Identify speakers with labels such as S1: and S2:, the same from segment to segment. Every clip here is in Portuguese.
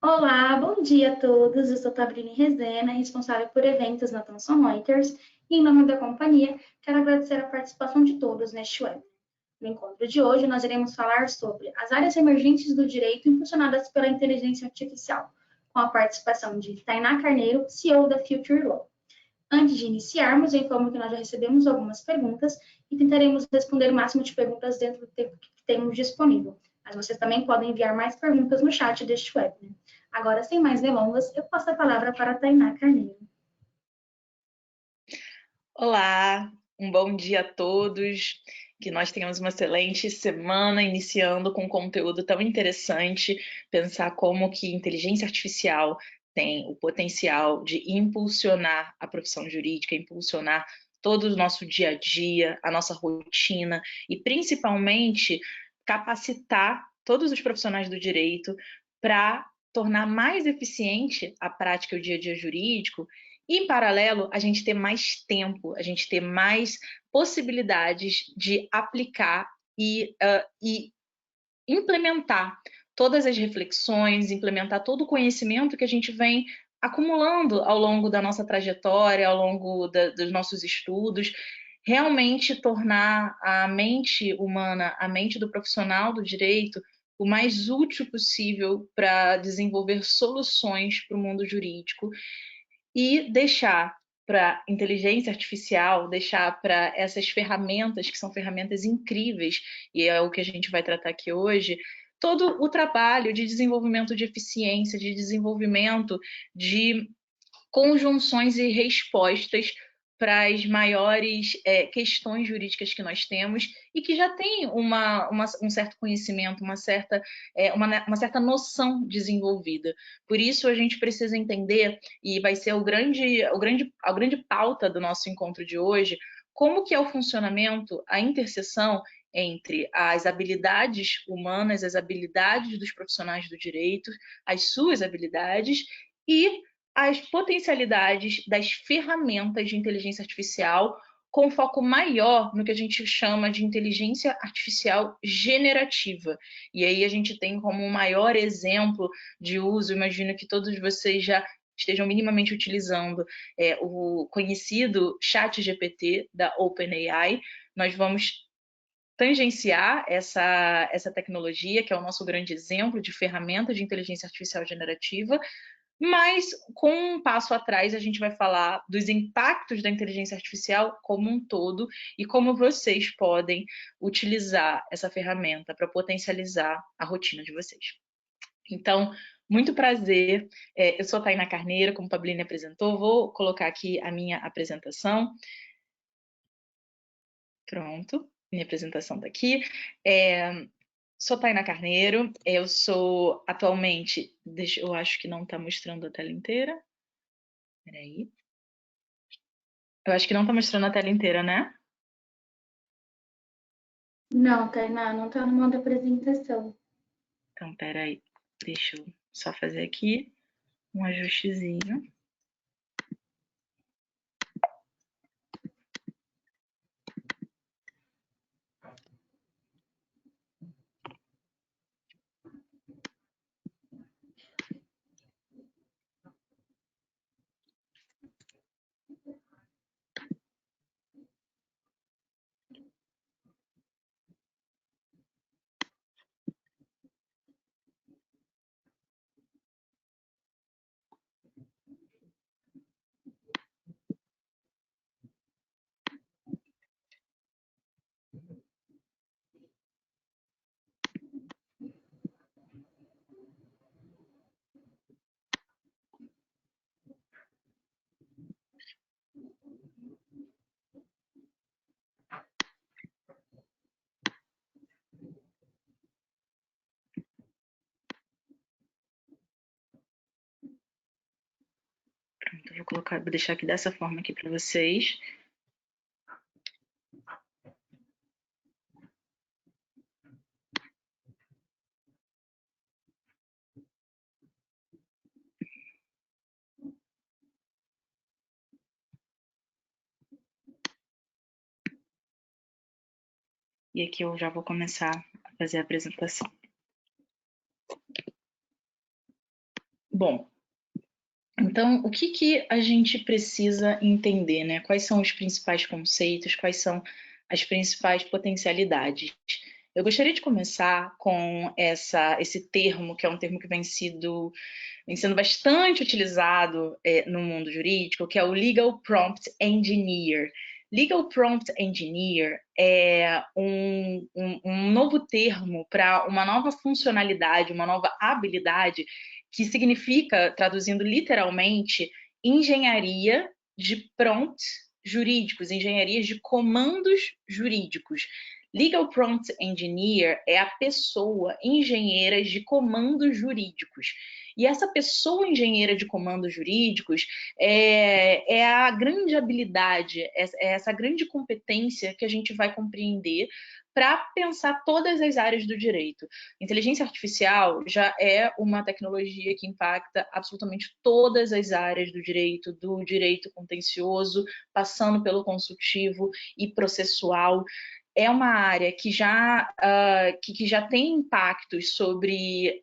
S1: Olá, bom dia a todos. Eu sou Tabrine Rezena, responsável por eventos na Thomson Reuters, e em nome da companhia, quero agradecer a participação de todos neste webinar. No encontro de hoje, nós iremos falar sobre as áreas emergentes do direito impulsionadas pela inteligência artificial, com a participação de Tainá Carneiro, CEO da Future Law. Antes de iniciarmos, eu informo que nós já recebemos algumas perguntas e tentaremos responder o máximo de perguntas dentro do tempo que temos disponível. Mas vocês também podem enviar mais perguntas no chat deste webinar. Agora, sem mais delongas, eu passo a palavra para a Tainá Carneiro.
S2: Olá, um bom dia a todos, que nós tenhamos uma excelente semana, iniciando com um conteúdo tão interessante, pensar como que inteligência artificial tem o potencial de impulsionar a profissão jurídica, impulsionar todo o nosso dia a dia, a nossa rotina e principalmente capacitar todos os profissionais do direito para tornar mais eficiente a prática e o dia a dia jurídico. E, em paralelo, a gente ter mais tempo, a gente ter mais possibilidades de aplicar e implementar todas as reflexões, implementar todo o conhecimento que a gente vem acumulando ao longo da nossa trajetória, ao longo dos nossos estudos, realmente tornar a mente humana, a mente do profissional do direito, o mais útil possível para desenvolver soluções para o mundo jurídico e deixar para inteligência artificial, deixar para essas ferramentas, que são ferramentas incríveis, e é o que a gente vai tratar aqui hoje, todo o trabalho de desenvolvimento de eficiência, de desenvolvimento de conjunções e respostas para as maiores questões jurídicas que nós temos e que já tem um certo conhecimento, uma certa noção desenvolvida. Por isso a gente precisa entender, e vai ser a grande pauta do nosso encontro de hoje, como que é o funcionamento, a interseção entre as habilidades humanas, as habilidades dos profissionais do direito, as suas habilidades e as potencialidades das ferramentas de inteligência artificial com foco maior no que a gente chama de inteligência artificial generativa. E aí a gente tem como um maior exemplo de uso, imagino que todos vocês já estejam minimamente utilizando o conhecido ChatGPT da OpenAI. Nós vamos tangenciar essa tecnologia, que é o nosso grande exemplo de ferramenta de inteligência artificial generativa, mas com um passo atrás a gente vai falar dos impactos da inteligência artificial como um todo e como vocês podem utilizar essa ferramenta para potencializar a rotina de vocês. Então, muito prazer, eu sou a Tainá Carneiro, como a Pablini apresentou, vou colocar aqui a minha apresentação. Pronto, minha apresentação está aqui. Sou Tainá Carneiro, eu sou atualmente, eu acho que não está mostrando a tela inteira. Peraí. Eu acho que não está mostrando a tela inteira, né?
S1: Não, Tainá, não está no modo apresentação.
S2: Então, peraí. Deixa eu só fazer aqui um ajustezinho. Pronto, vou deixar aqui dessa forma aqui para vocês. E aqui eu já vou começar a fazer a apresentação. Bom, então o que a gente precisa entender, né? Quais são os principais conceitos, quais são as principais potencialidades? Eu gostaria de começar com esse termo, que é um termo que vem sendo bastante utilizado no mundo jurídico, que é o Legal Prompt Engineer. Legal Prompt Engineer é um novo termo para uma nova funcionalidade, uma nova habilidade, que significa, traduzindo literalmente, engenharia de prompts jurídicos, engenharias de comandos jurídicos. Legal Prompt Engineer é a pessoa engenheira de comandos jurídicos. E essa pessoa engenheira de comandos jurídicos é a grande habilidade, é essa grande competência que a gente vai compreender para pensar todas as áreas do direito. Inteligência artificial já é uma tecnologia que impacta absolutamente todas as áreas do direito contencioso, passando pelo consultivo e processual. É uma área que já tem impactos sobre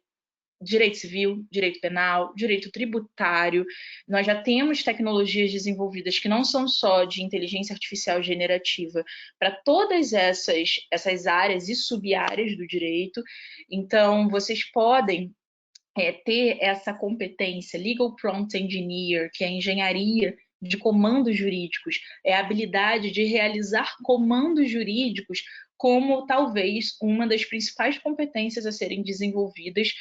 S2: direito civil, direito penal, direito tributário. Nós já temos tecnologias desenvolvidas que não são só de inteligência artificial generativa para todas essas áreas e sub-áreas do direito. Então, vocês podem ter essa competência, Legal Prompt Engineer, que é a engenharia de comandos jurídicos, é a habilidade de realizar comandos jurídicos como talvez uma das principais competências a serem desenvolvidas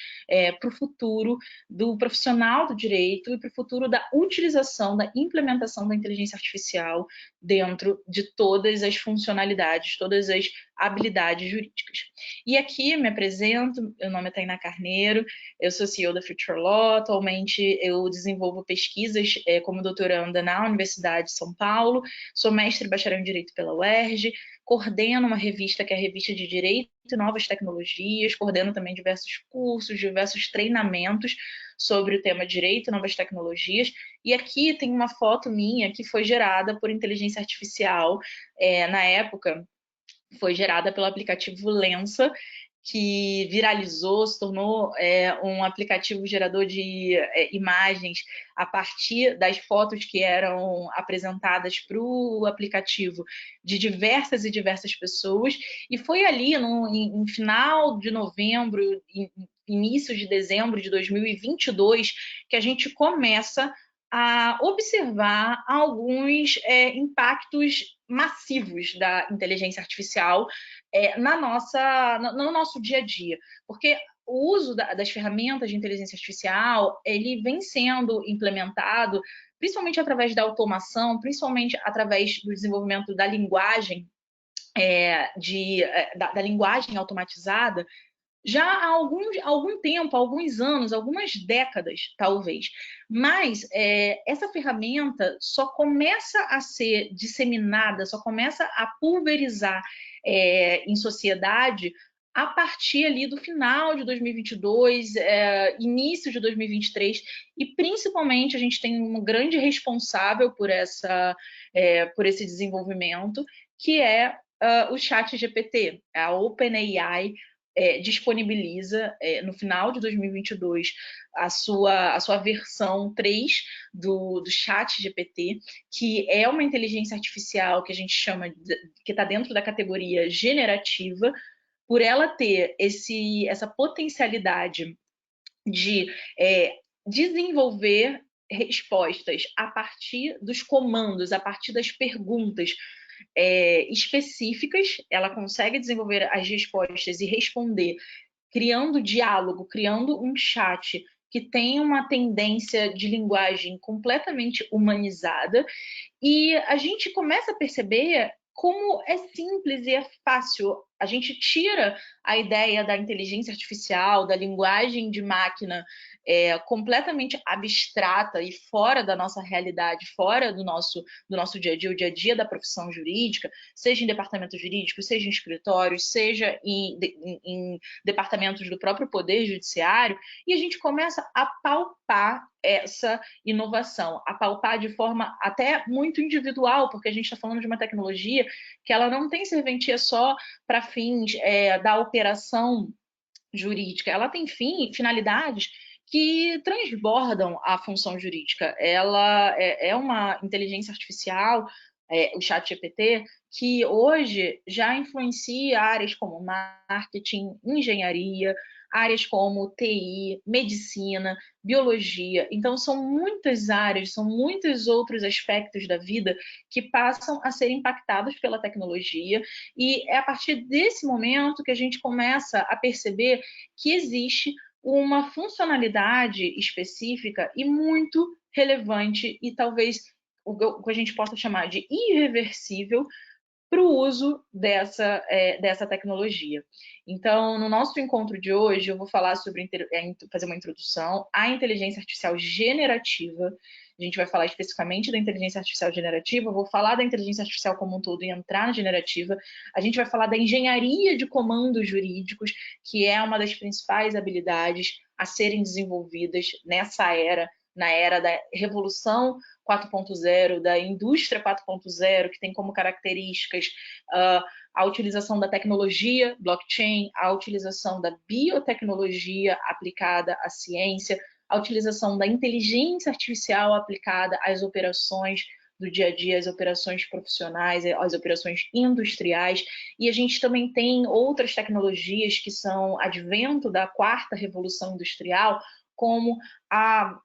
S2: para o futuro do profissional do direito e para o futuro da utilização, da implementação da inteligência artificial dentro de todas as funcionalidades, todas as habilidades jurídicas. E aqui me apresento, meu nome é Tainá Carneiro, eu sou CEO da Future Law, atualmente eu desenvolvo pesquisas como doutoranda na Universidade de São Paulo, sou mestre e bacharel em Direito pela UERJ, coordeno uma revista que é a Revista de Direito e Novas Tecnologias, coordeno também diversos cursos, diversos treinamentos sobre o tema Direito e Novas Tecnologias, e aqui tem uma foto minha que foi gerada por inteligência artificial, na época foi gerada pelo aplicativo Lensa, que viralizou, se tornou um aplicativo gerador de imagens a partir das fotos que eram apresentadas para o aplicativo de diversas e diversas pessoas, e foi ali em final de novembro, início de dezembro de 2022, que a gente começa a observar alguns impactos massivos da inteligência artificial no nosso dia a dia, porque o uso das ferramentas de inteligência artificial ele vem sendo implementado principalmente através da automação, principalmente através do desenvolvimento da linguagem, da linguagem automatizada, já há algum tempo, alguns anos, algumas décadas, talvez. Mas essa ferramenta só começa a ser disseminada, só começa a pulverizar em sociedade a partir ali do final de 2022, início de 2023, e principalmente a gente tem um grande responsável por esse desenvolvimento, que é o ChatGPT, a OpenAI, disponibiliza no final de 2022 a sua versão 3 do ChatGPT, que é uma inteligência artificial que a gente chama que está dentro da categoria generativa, por ela ter essa potencialidade de desenvolver respostas a partir dos comandos, a partir das perguntas específicas, ela consegue desenvolver as respostas e responder, criando diálogo, criando um chat que tem uma tendência de linguagem completamente humanizada, e a gente começa a perceber como é simples e é fácil. A gente tira a ideia da inteligência artificial, da linguagem de máquina completamente abstrata e fora da nossa realidade, fora do nosso dia a dia, o dia a dia da profissão jurídica, seja em departamentos jurídicos, seja em escritórios, seja em departamentos do próprio Poder Judiciário, e a gente começa a palpar essa inovação, a palpar de forma até muito individual, porque a gente está falando de uma tecnologia que ela não tem serventia só para fins da operação jurídica, ela tem finalidades que transbordam a função jurídica. Ela é uma inteligência artificial, o ChatGPT, que hoje já influencia áreas como marketing, engenharia, áreas como TI, medicina, biologia. Então, são muitas áreas, são muitos outros aspectos da vida que passam a ser impactados pela tecnologia, e é a partir desse momento que a gente começa a perceber que existe uma funcionalidade específica e muito relevante e talvez o que a gente possa chamar de irreversível para o uso dessa tecnologia. Então, no nosso encontro de hoje, eu vou falar sobre fazer uma introdução à inteligência artificial generativa. A gente vai falar especificamente da inteligência artificial generativa, eu vou falar da inteligência artificial como um todo e entrar na generativa. A gente vai falar da engenharia de comandos jurídicos, que é uma das principais habilidades a serem desenvolvidas nessa era, na era da revolução 4.0, da indústria 4.0, que tem como características a utilização da tecnologia, blockchain, a utilização da biotecnologia aplicada à ciência, a utilização da inteligência artificial aplicada às operações do dia a dia, às operações profissionais, às operações industriais, e a gente também tem outras tecnologias que são advento da quarta revolução industrial, como a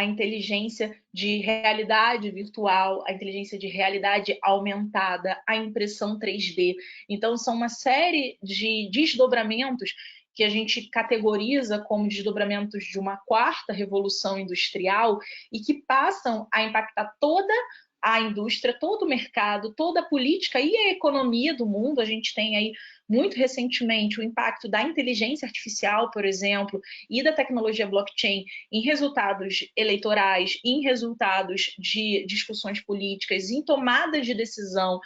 S2: inteligência de realidade virtual, a inteligência de realidade aumentada, a impressão 3D. Então, são uma série de desdobramentos que a gente categoriza como desdobramentos de uma quarta revolução industrial e que passam a impactar toda a indústria, todo o mercado, toda a política e a economia do mundo. A gente tem aí, muito recentemente, o impacto da inteligência artificial, por exemplo, e da tecnologia blockchain em resultados eleitorais, em resultados de discussões políticas, em tomadas de decisão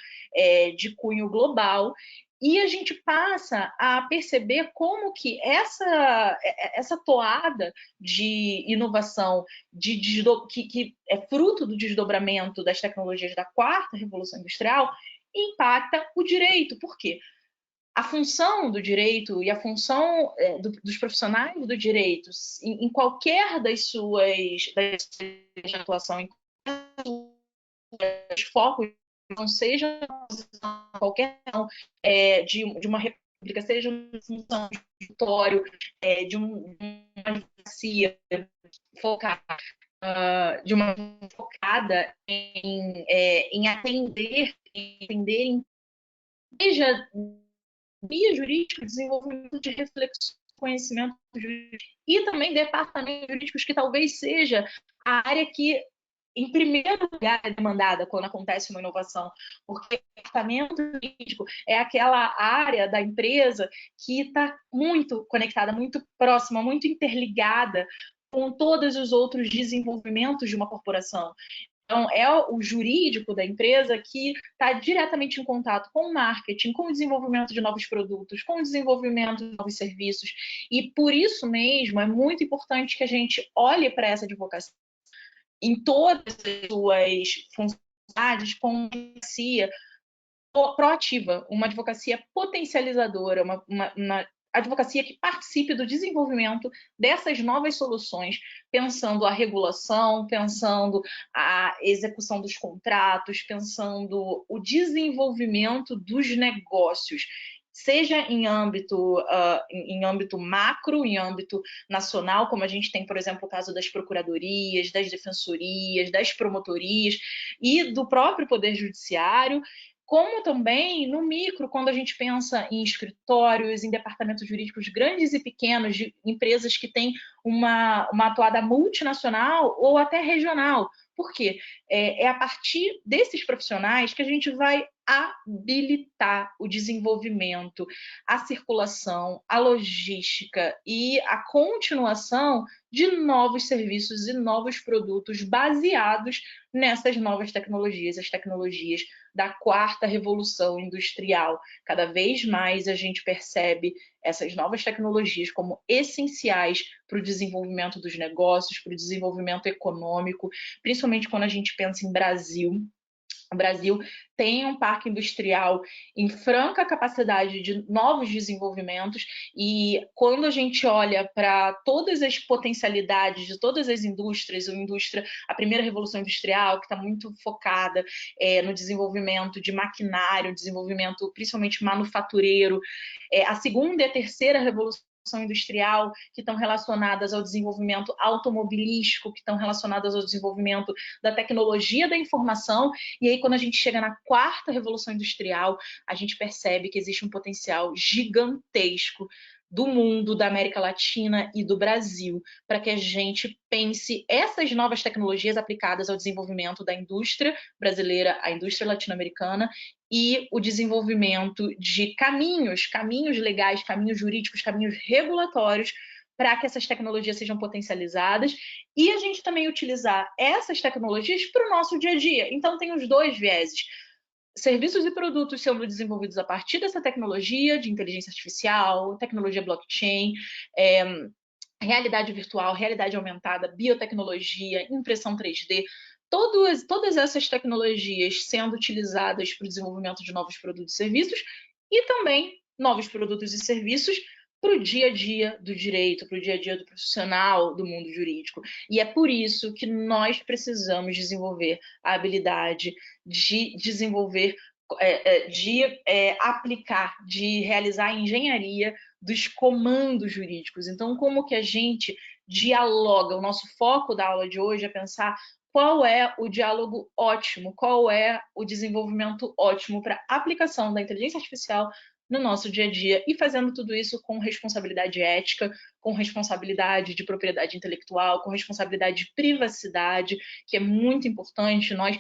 S2: de cunho global. E a gente passa a perceber como que essa toada de inovação que é fruto do desdobramento das tecnologias da quarta revolução industrial impacta o direito. Por quê? A função do direito e a função dos profissionais do direito em qualquer das suas de atuação, em focos, não seja qualquer de uma república, seja uma função de escritório, de uma advocacia focada, de uma focada em atender, seja via jurídica, desenvolvimento de reflexão, conhecimento jurídico e também departamentos jurídicos, que talvez seja a área que, em primeiro lugar, é demandada quando acontece uma inovação, porque o departamento jurídico é aquela área da empresa que está muito conectada, muito próxima, muito interligada com todos os outros desenvolvimentos de uma corporação. Então, é o jurídico da empresa que está diretamente em contato com o marketing, com o desenvolvimento de novos produtos, com o desenvolvimento de novos serviços. E por isso mesmo é muito importante que a gente olhe para essa advocacia em todas as suas funcionalidades com uma advocacia proativa, uma advocacia potencializadora, uma advocacia que participe do desenvolvimento dessas novas soluções, pensando a regulação, pensando a execução dos contratos, pensando o desenvolvimento dos negócios, seja em âmbito macro, em âmbito nacional, como a gente tem, por exemplo, o caso das procuradorias, das defensorias, das promotorias e do próprio Poder Judiciário, como também no micro, quando a gente pensa em escritórios, em departamentos jurídicos grandes e pequenos, de empresas que têm uma atuada multinacional ou até regional. Por quê? É a partir desses profissionais que a gente vai habilitar o desenvolvimento, a circulação, a logística e a continuação de novos serviços e novos produtos baseados nessas novas tecnologias, as tecnologias da quarta revolução industrial. Cada vez mais a gente percebe essas novas tecnologias como essenciais para o desenvolvimento dos negócios, para o desenvolvimento econômico, principalmente quando a gente pensa em Brasil. O Brasil tem um parque industrial em franca capacidade de novos desenvolvimentos e quando a gente olha para todas as potencialidades de todas as indústrias, a primeira revolução industrial, que está muito focada no desenvolvimento de maquinário, desenvolvimento principalmente manufatureiro, a segunda e a terceira revolução industrial, que estão relacionadas ao desenvolvimento automobilístico, que estão relacionadas ao desenvolvimento da tecnologia da informação, e aí quando a gente chega na quarta revolução industrial, a gente percebe que existe um potencial gigantesco do mundo, da América Latina e do Brasil, para que a gente pense essas novas tecnologias aplicadas ao desenvolvimento da indústria brasileira, a indústria latino-americana, e o desenvolvimento de caminhos legais, caminhos jurídicos, caminhos regulatórios, para que essas tecnologias sejam potencializadas e a gente também utilizar essas tecnologias para o nosso dia a dia. Então, tem os dois vieses. Serviços e produtos sendo desenvolvidos a partir dessa tecnologia de inteligência artificial, tecnologia blockchain, realidade virtual, realidade aumentada, biotecnologia, impressão 3D, todas essas tecnologias sendo utilizadas para o desenvolvimento de novos produtos e serviços e também novos produtos e serviços para o dia a dia do direito, para o dia a dia do profissional do mundo jurídico. E é por isso que nós precisamos desenvolver a habilidade de desenvolver, aplicar, de realizar a engenharia dos comandos jurídicos. Então, como que a gente dialoga? O nosso foco da aula de hoje é pensar qual é o diálogo ótimo, qual é o desenvolvimento ótimo para a aplicação da inteligência artificial no nosso dia a dia e fazendo tudo isso com responsabilidade ética, com responsabilidade de propriedade intelectual, com responsabilidade de privacidade, que é muito importante. Nós,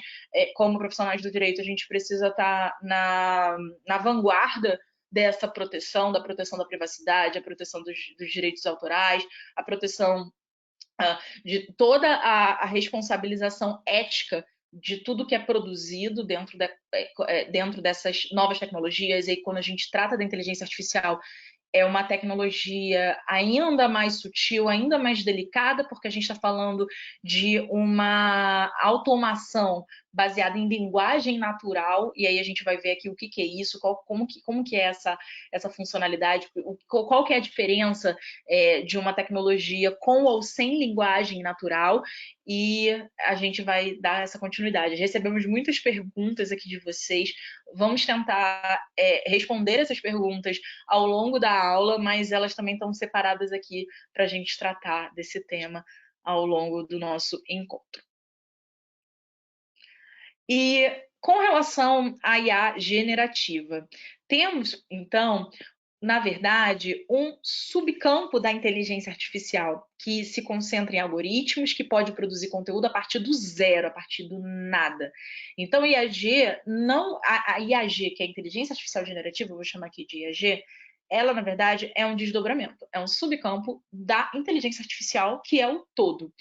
S2: como profissionais do direito, a gente precisa estar na vanguarda dessa proteção, da privacidade, a proteção dos direitos autorais, a proteção de toda a responsabilização ética de tudo que é produzido dentro dessas novas tecnologias. E quando a gente trata da inteligência artificial, é uma tecnologia ainda mais sutil, ainda mais delicada, porque a gente está falando de uma automação baseada em linguagem natural, e aí a gente vai ver aqui o que é isso, como que é essa funcionalidade, qual que é a diferença de uma tecnologia com ou sem linguagem natural, e a gente vai dar essa continuidade. Recebemos muitas perguntas aqui de vocês, vamos tentar responder essas perguntas ao longo da aula, mas elas também estão separadas aqui para a gente tratar desse tema ao longo do nosso encontro. E com relação à IA generativa, temos, então, na verdade, um subcampo da inteligência artificial que se concentra em algoritmos, que pode produzir conteúdo a partir do zero, a partir do nada. Então, IAG, a IAG, que é a inteligência artificial generativa, eu vou chamar aqui de IAG, ela, na verdade, é um desdobramento, é um subcampo da inteligência artificial, que é o todo.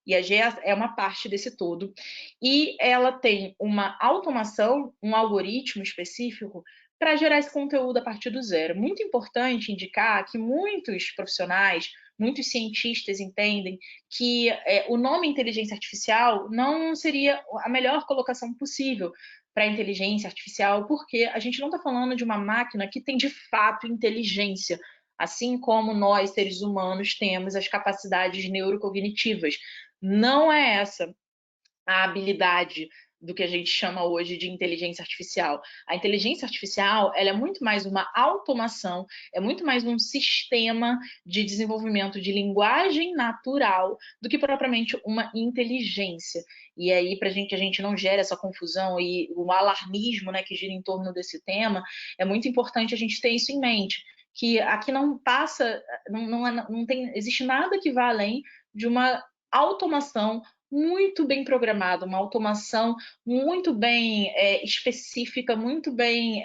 S2: E a GE é uma parte desse todo. E ela tem uma automação, um algoritmo específico para gerar esse conteúdo a partir do zero. Muito importante indicar que muitos profissionais, muitos cientistas entendem que o nome inteligência artificial não seria a melhor colocação possível para a inteligência artificial, porque a gente não está falando de uma máquina que tem de fato inteligência, assim como nós, seres humanos, temos as capacidades neurocognitivas. Não é essa a habilidade do que a gente chama hoje de inteligência artificial. A inteligência artificial, ela é muito mais uma automação, é muito mais um sistema de desenvolvimento de linguagem natural do que propriamente uma inteligência. E aí, para que a gente não gere essa confusão e o alarmismo, né, que gira em torno desse tema, é muito importante a gente ter isso em mente, que aqui não passa, não existe nada que vá além de uma automação muito bem programada, uma automação muito bem específica, muito bem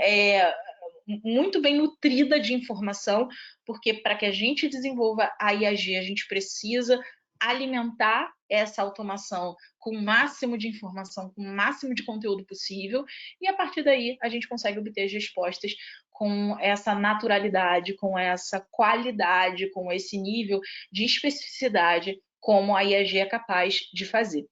S2: nutrida de informação, porque para que a gente desenvolva a IAG, a gente precisa alimentar essa automação com o máximo de informação, com o máximo de conteúdo possível, e a partir daí a gente consegue obter as respostas com essa naturalidade, com essa qualidade, com esse nível de especificidade como a IAG é capaz de fazer.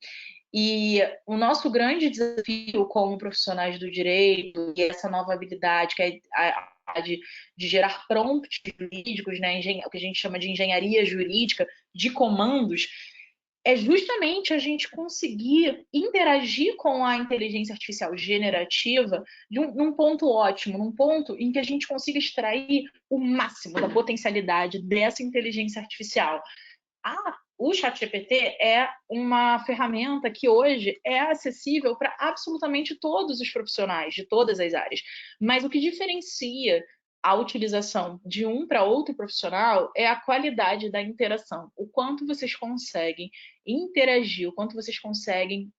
S2: E o nosso grande desafio como profissionais do direito, e essa nova habilidade, que é a de gerar prompts jurídicos, né, o que a gente chama de engenharia jurídica, de comandos, é justamente a gente conseguir interagir com a inteligência artificial generativa num ponto ótimo, num ponto em que a gente consiga extrair o máximo da potencialidade dessa inteligência artificial. O ChatGPT é uma ferramenta que hoje é acessível para absolutamente todos os profissionais de todas as áreas. Mas o que diferencia a utilização de um para outro profissional é a qualidade da interação. O quanto vocês conseguem interagir, o quanto vocês conseguem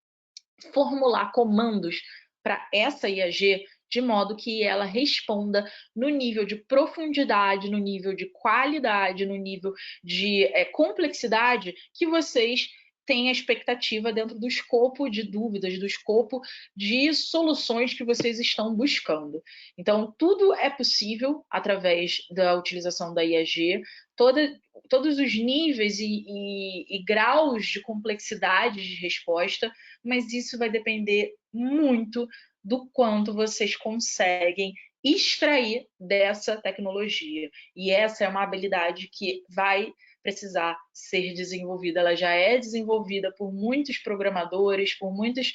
S2: formular comandos para essa IAG de modo que ela responda no nível de profundidade, no nível de qualidade, no nível de complexidade que vocês têm a expectativa dentro do escopo de dúvidas, do escopo de soluções que vocês estão buscando. Então, tudo é possível através da utilização da IAG, todos os níveis e graus de complexidade de resposta, mas isso vai depender muito do quanto vocês conseguem extrair dessa tecnologia. E essa é uma habilidade que vai precisar ser desenvolvida. Ela já é desenvolvida por muitos programadores, por muitos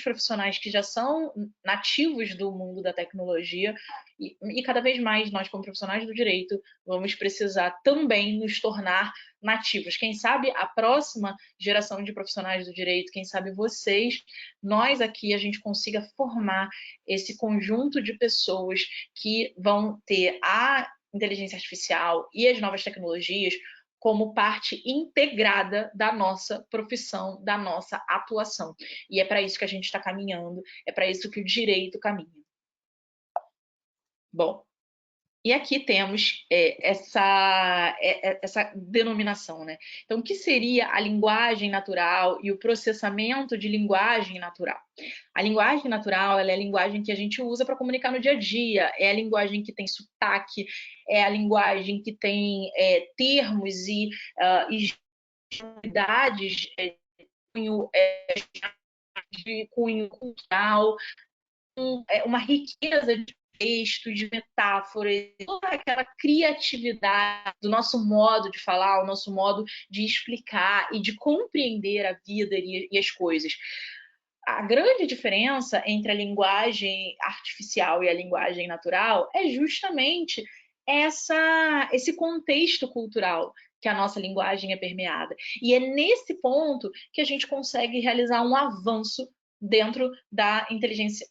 S2: profissionais que já são nativos do mundo da tecnologia, e cada vez mais nós, como profissionais do direito, vamos precisar também nos tornar nativos. Quem sabe a próxima geração de profissionais do direito, quem sabe vocês, nós aqui, a gente consiga formar esse conjunto de pessoas que vão ter a inteligência artificial e as novas tecnologias como parte integrada da nossa profissão, da nossa atuação. E é para isso que a gente está caminhando, é para isso que o direito caminha. Bom, e aqui temos essa denominação, né? Então, o que seria a linguagem natural e o processamento de linguagem natural? A linguagem natural, ela é a linguagem que a gente usa para comunicar no dia a dia, é a linguagem que tem sotaque, é a linguagem que tem termos e unidades de cunho cultural, uma riqueza de texto, de metáforas, toda aquela criatividade do nosso modo de falar, o nosso modo de explicar e de compreender a vida e as coisas. A grande diferença entre a linguagem artificial e a linguagem natural é justamente esse contexto cultural que a nossa linguagem é permeada. E é nesse ponto que a gente consegue realizar um avanço dentro da inteligência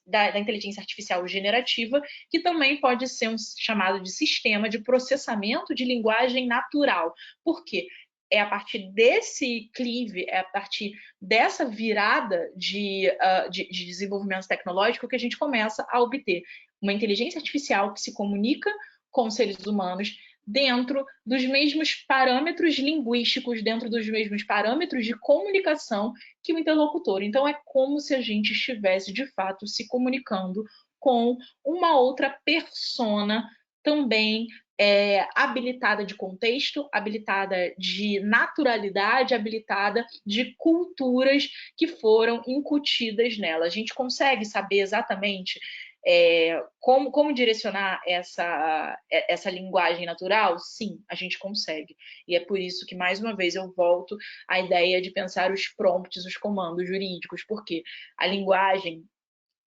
S2: artificial generativa, que também pode ser um chamado de sistema de processamento de linguagem natural. Por quê? É a partir desse clive, é a partir dessa virada de desenvolvimento tecnológico que a gente começa a obter uma inteligência artificial que se comunica com os seres humanos dentro dos mesmos parâmetros linguísticos, dentro dos mesmos parâmetros de comunicação que o interlocutor. Então, é como se a gente estivesse, de fato, se comunicando com uma outra persona também habilitada de contexto, habilitada de naturalidade, habilitada de culturas que foram incutidas nela. A gente consegue saber exatamente como direcionar essa linguagem natural? Sim, a gente consegue. E é por isso que, mais uma vez, eu volto à ideia de pensar os prompts, os comandos jurídicos, porque a linguagem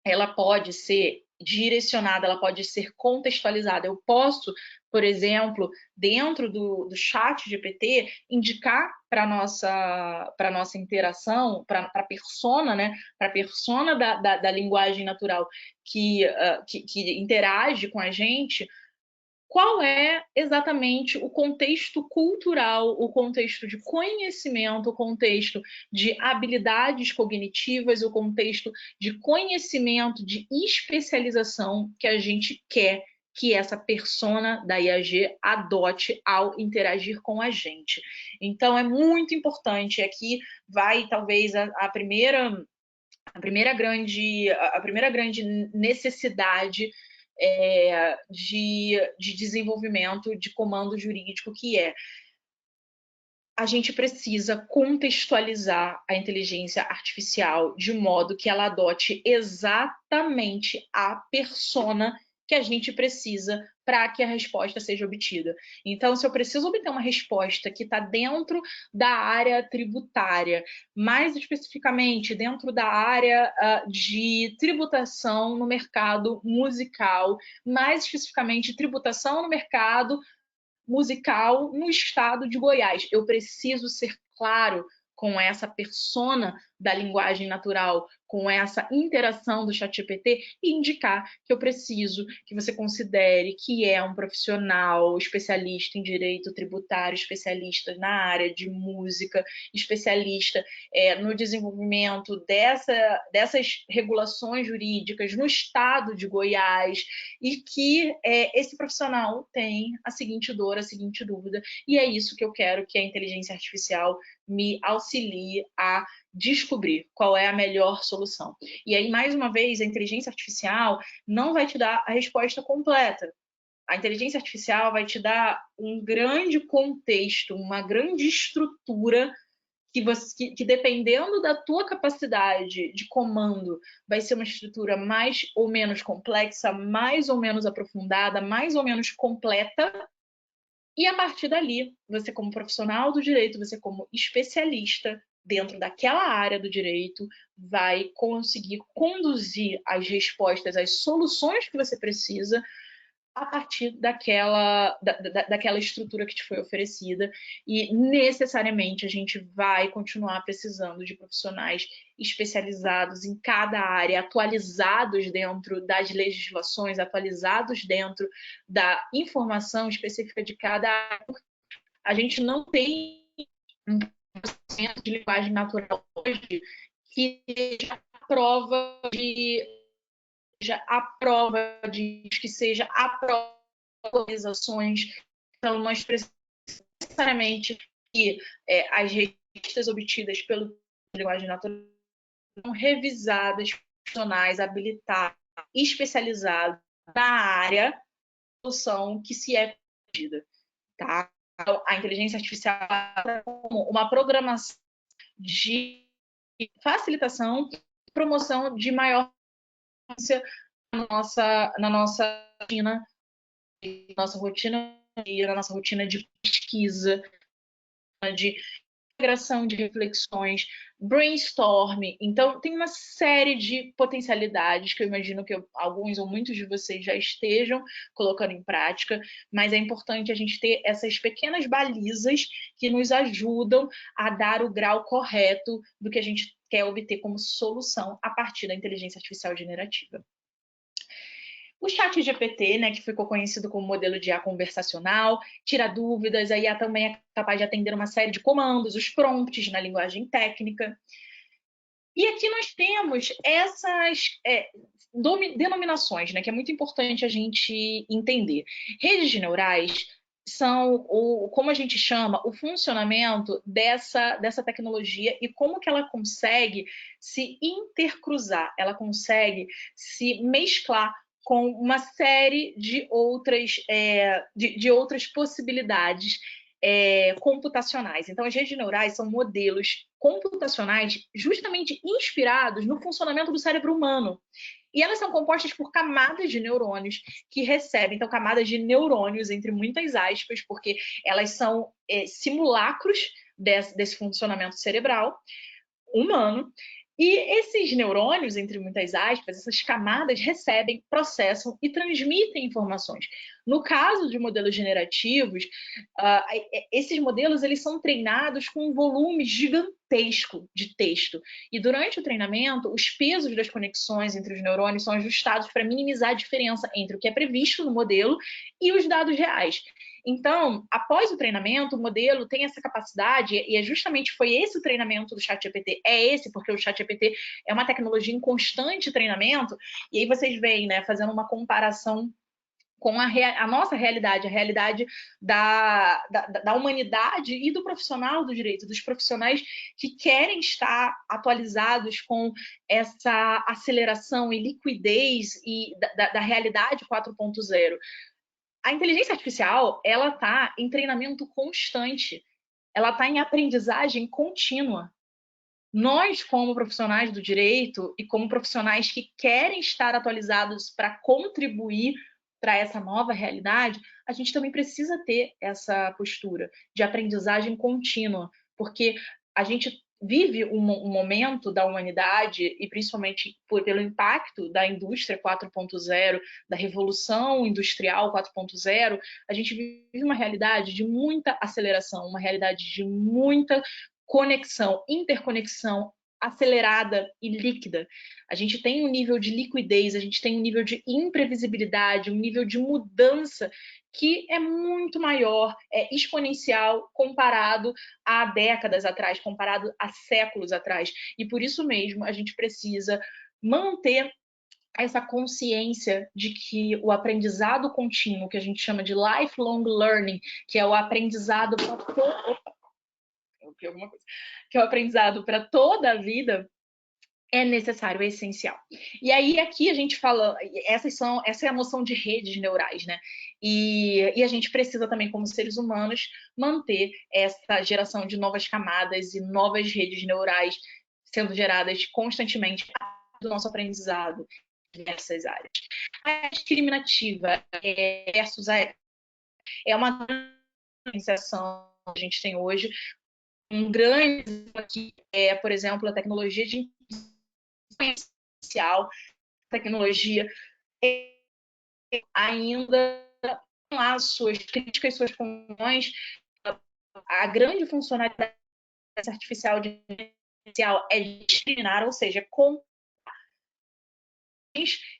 S2: ela pode ser direcionada, ela pode ser contextualizada. Eu posso, por exemplo, dentro do chat GPT, indicar para a nossa interação, para a persona, né? Para a persona da linguagem natural que interage com a gente, qual é exatamente o contexto cultural, o contexto de conhecimento, o contexto de habilidades cognitivas, o contexto de conhecimento, de especialização que a gente quer que essa persona da IAG adote ao interagir com a gente. Então, é muito importante. Aqui vai, talvez, a primeira grande necessidade de desenvolvimento de comando jurídico, que é a gente precisa contextualizar a inteligência artificial de modo que ela adote exatamente a persona que a gente precisa para que a resposta seja obtida. Então, se eu preciso obter uma resposta que está dentro da área tributária, mais especificamente dentro da área de tributação no mercado musical, mais especificamente tributação no mercado musical no estado de Goiás. Eu preciso ser claro com essa persona da linguagem natural, com essa interação do ChatGPT e indicar que eu preciso que você considere que é um profissional especialista em direito tributário, especialista na área de música, especialista no desenvolvimento dessas regulações jurídicas no estado de Goiás e que esse profissional tem a seguinte dor, a seguinte dúvida, e é isso que eu quero que a inteligência artificial me auxilie a descobrir qual é a melhor solução. E aí, mais uma vez, a inteligência artificial não vai te dar a resposta completa. A inteligência artificial vai te dar um grande contexto, uma grande estrutura que dependendo da tua capacidade de comando, vai ser uma estrutura mais ou menos complexa, mais ou menos aprofundada, mais ou menos completa. E a partir dali, você como profissional do direito, você como especialista dentro daquela área do direito, vai conseguir conduzir as respostas, as soluções que você precisa a partir daquela estrutura que te foi oferecida e necessariamente a gente vai continuar precisando de profissionais especializados em cada área, atualizados dentro das legislações, atualizados dentro da informação específica de cada área. A gente não tem um processamento de linguagem natural hoje que seja a prova de que seja a prova de organizações. Então, nós precisamos necessariamente que as respostas obtidas pelo linguagem natural são revisadas, profissionais habilitados, especializados na área de solução que se é pedida. Tá? Então, a inteligência artificial é como uma programação de facilitação e promoção de maior na nossa rotina, na nossa rotina de pesquisa, de integração de reflexões, brainstorming. Então, tem uma série de potencialidades que eu imagino que alguns ou muitos de vocês já estejam colocando em prática, mas é importante a gente ter essas pequenas balizas que nos ajudam a dar o grau correto do que a gente quer obter como solução a partir da inteligência artificial generativa. O ChatGPT, né, que ficou conhecido como modelo de IA conversacional, tira dúvidas, aí também é capaz de atender uma série de comandos, os prompts na linguagem técnica. E aqui nós temos essas denominações, né, que é muito importante a gente entender. Redes neurais são, como a gente chama, o funcionamento dessa tecnologia e como que ela consegue se intercruzar, ela consegue se mesclar com uma série de outras possibilidades computacionais. Então, as redes neurais são modelos computacionais justamente inspirados no funcionamento do cérebro humano. E elas são compostas por camadas de neurônios que recebem, então, camadas de neurônios, entre muitas aspas, porque elas são simulacros desse funcionamento cerebral humano. E esses neurônios, entre muitas aspas, essas camadas recebem, processam e transmitem informações. No caso de modelos generativos, esses modelos eles são treinados com um volume gigantesco de texto. E durante o treinamento, os pesos das conexões entre os neurônios são ajustados para minimizar a diferença entre o que é previsto no modelo e os dados reais. Então, após o treinamento, o modelo tem essa capacidade, e justamente foi esse o treinamento do ChatGPT, porque o ChatGPT é uma tecnologia em constante treinamento, e aí vocês veem, né, fazendo uma comparação com a nossa realidade, a realidade da humanidade e do profissional do direito, dos profissionais que querem estar atualizados com essa aceleração e liquidez e da realidade 4.0. A inteligência artificial, ela está em treinamento constante. ela está em aprendizagem contínua. Nós, como profissionais do direito e como profissionais que querem estar atualizados para contribuir para essa nova realidade, a gente também precisa ter essa postura de aprendizagem contínua, porque a gente vive um momento da humanidade, e principalmente pelo impacto da indústria 4.0, da revolução industrial 4.0, a gente vive uma realidade de muita aceleração, uma realidade de muita conexão, interconexão acelerada e líquida. A gente tem um nível de liquidez, a gente tem um nível de imprevisibilidade, um nível de mudança que é muito maior, é exponencial comparado a décadas atrás, comparado a séculos atrás. E por isso mesmo a gente precisa manter essa consciência de que o aprendizado contínuo, que a gente chama de lifelong learning, que é o aprendizado que é o aprendizado para toda a vida, é necessário, é essencial. E aí aqui a gente fala, essa é a noção de redes neurais, né? E a gente precisa também, como seres humanos, manter essa geração de novas camadas e novas redes neurais sendo geradas constantemente do nosso aprendizado em diversas áreas. A discriminativa versus é uma diferenciação que a gente tem hoje. Um grande exemplo aqui é, por exemplo, a tecnologia de inteligência artificial, tecnologia ainda com as suas críticas, suas funções. A grande funcionalidade artificial é discriminar, ou seja,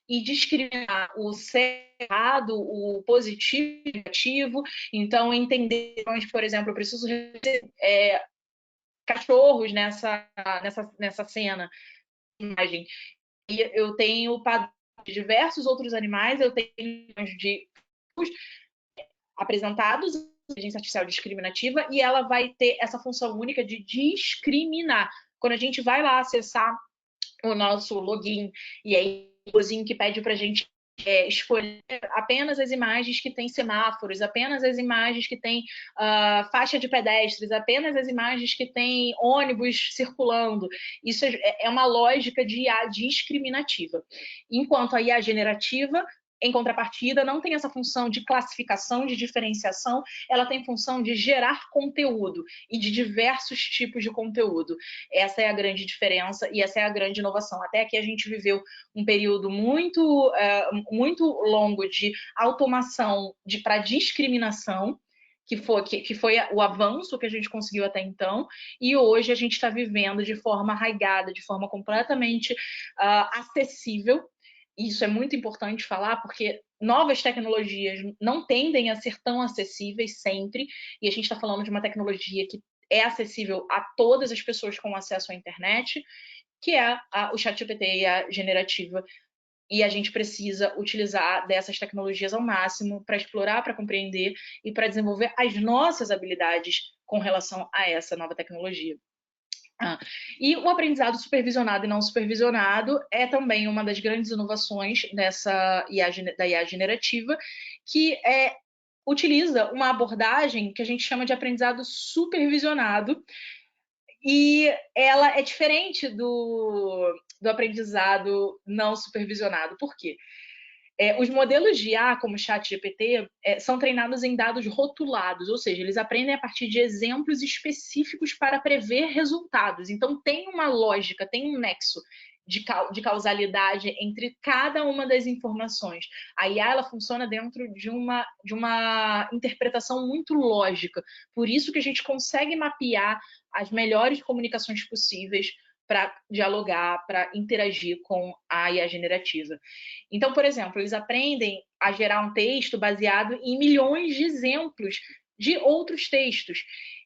S2: e discriminar o certo, o positivo, o negativo. Então, entender, por exemplo, eu preciso cachorros nessa cena, imagem. E eu tenho de diversos outros animais, eu tenho de apresentados inteligência artificial discriminativa, e ela vai ter essa função única de discriminar. Quando a gente vai lá acessar o nosso login, e aí o login que pede para a gente escolher apenas as imagens que têm semáforos, apenas as imagens que têm faixa de pedestres, apenas as imagens que têm ônibus circulando. Isso é uma lógica de IA discriminativa. Enquanto a IA generativa, em contrapartida, não tem essa função de classificação, de diferenciação, ela tem função de gerar conteúdo e de diversos tipos de conteúdo. Essa é a grande diferença e essa é a grande inovação. Até aqui a gente viveu um período muito longo de automação para discriminação, que foi o avanço que a gente conseguiu até então, e hoje a gente está vivendo de forma arraigada, de forma completamente acessível. Isso é muito importante falar, porque novas tecnologias não tendem a ser tão acessíveis sempre, e a gente está falando de uma tecnologia que é acessível a todas as pessoas com acesso à internet, que é o ChatGPT e a generativa. E a gente precisa utilizar dessas tecnologias ao máximo para explorar, para compreender e para desenvolver as nossas habilidades com relação a essa nova tecnologia. E o aprendizado supervisionado e não supervisionado é também uma das grandes inovações da IA generativa, que utiliza uma abordagem que a gente chama de aprendizado supervisionado, e ela é diferente do aprendizado não supervisionado. Por quê? Os modelos de IA, como o ChatGPT, são treinados em dados rotulados, ou seja, eles aprendem a partir de exemplos específicos para prever resultados. Então, tem uma lógica, tem um nexo de causalidade entre cada uma das informações. A IA ela funciona dentro de uma interpretação muito lógica. Por isso que a gente consegue mapear as melhores comunicações possíveis para dialogar, para interagir com a IA generativa. Então, por exemplo, eles aprendem a gerar um texto baseado em milhões de exemplos de outros textos.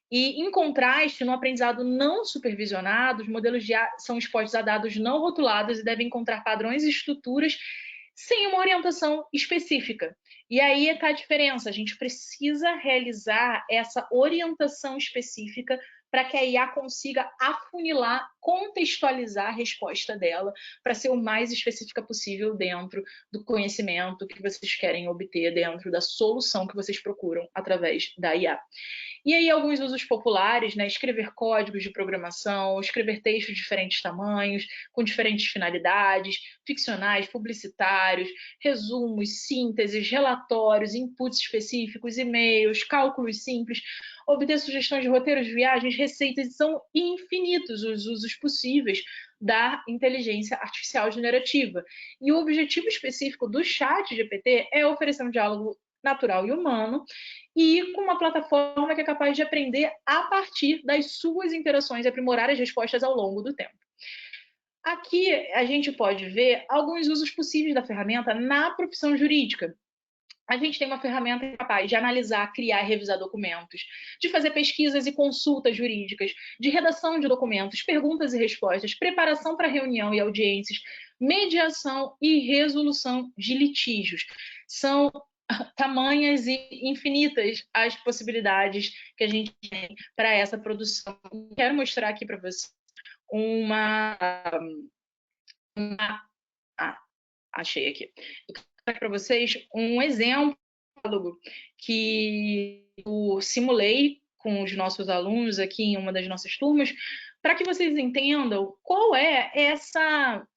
S2: E, em contraste, no aprendizado não supervisionado, os modelos de IA são expostos a dados não rotulados e devem encontrar padrões e estruturas sem uma orientação específica. E aí está a diferença. A gente precisa realizar essa orientação específica para que a IA consiga afunilar contextualizar a resposta dela para ser o mais específica possível dentro do conhecimento que vocês querem obter, dentro da solução que vocês procuram através da IA. E aí alguns usos populares, né? Escrever códigos de programação, escrever textos de diferentes tamanhos, com diferentes finalidades, ficcionais, publicitários, resumos, sínteses, relatórios, inputs específicos, e-mails, cálculos simples, obter sugestões de roteiros, viagens, receitas, são infinitos os usos possíveis da inteligência artificial generativa. E o objetivo específico do ChatGPT é oferecer um diálogo natural e humano, e com uma plataforma que é capaz de aprender a partir das suas interações e aprimorar as respostas ao longo do tempo. Aqui a gente pode ver alguns usos possíveis da ferramenta na profissão jurídica. A gente tem uma ferramenta capaz de analisar, criar e revisar documentos, de fazer pesquisas e consultas jurídicas, de redação de documentos, perguntas e respostas, preparação para reunião e audiências, mediação e resolução de litígios. São tamanhas e infinitas as possibilidades que a gente tem para essa produção. Quero mostrar aqui para vocês achei aqui. Para vocês um exemplo que eu simulei com os nossos alunos aqui em uma das nossas turmas, para que vocês entendam qual é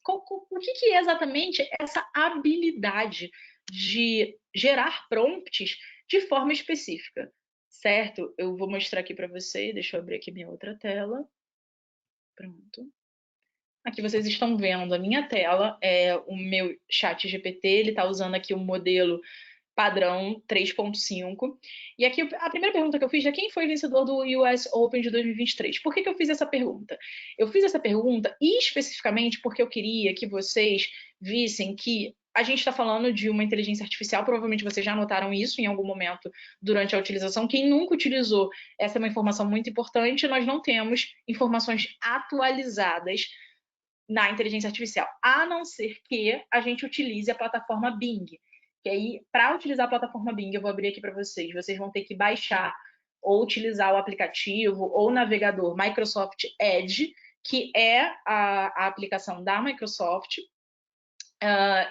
S2: o que é exatamente essa habilidade de gerar prompts de forma específica, certo? Eu vou mostrar aqui para vocês, deixa eu abrir aqui minha outra tela. Pronto. Aqui vocês estão vendo a minha tela, o meu ChatGPT, ele está usando aqui o modelo padrão 3.5. E aqui a primeira pergunta que eu fiz é quem foi vencedor do US Open de 2023? Por que eu fiz essa pergunta? Eu fiz essa pergunta especificamente porque eu queria que vocês vissem que a gente está falando de uma inteligência artificial, provavelmente vocês já notaram isso em algum momento durante a utilização. Quem nunca utilizou, essa é uma informação muito importante, nós não temos informações atualizadas na inteligência artificial, a não ser que a gente utilize a plataforma Bing. Que aí, para utilizar a plataforma Bing, eu vou abrir aqui para vocês, vocês vão ter que baixar ou utilizar o aplicativo ou o navegador Microsoft Edge, que é a aplicação da Microsoft,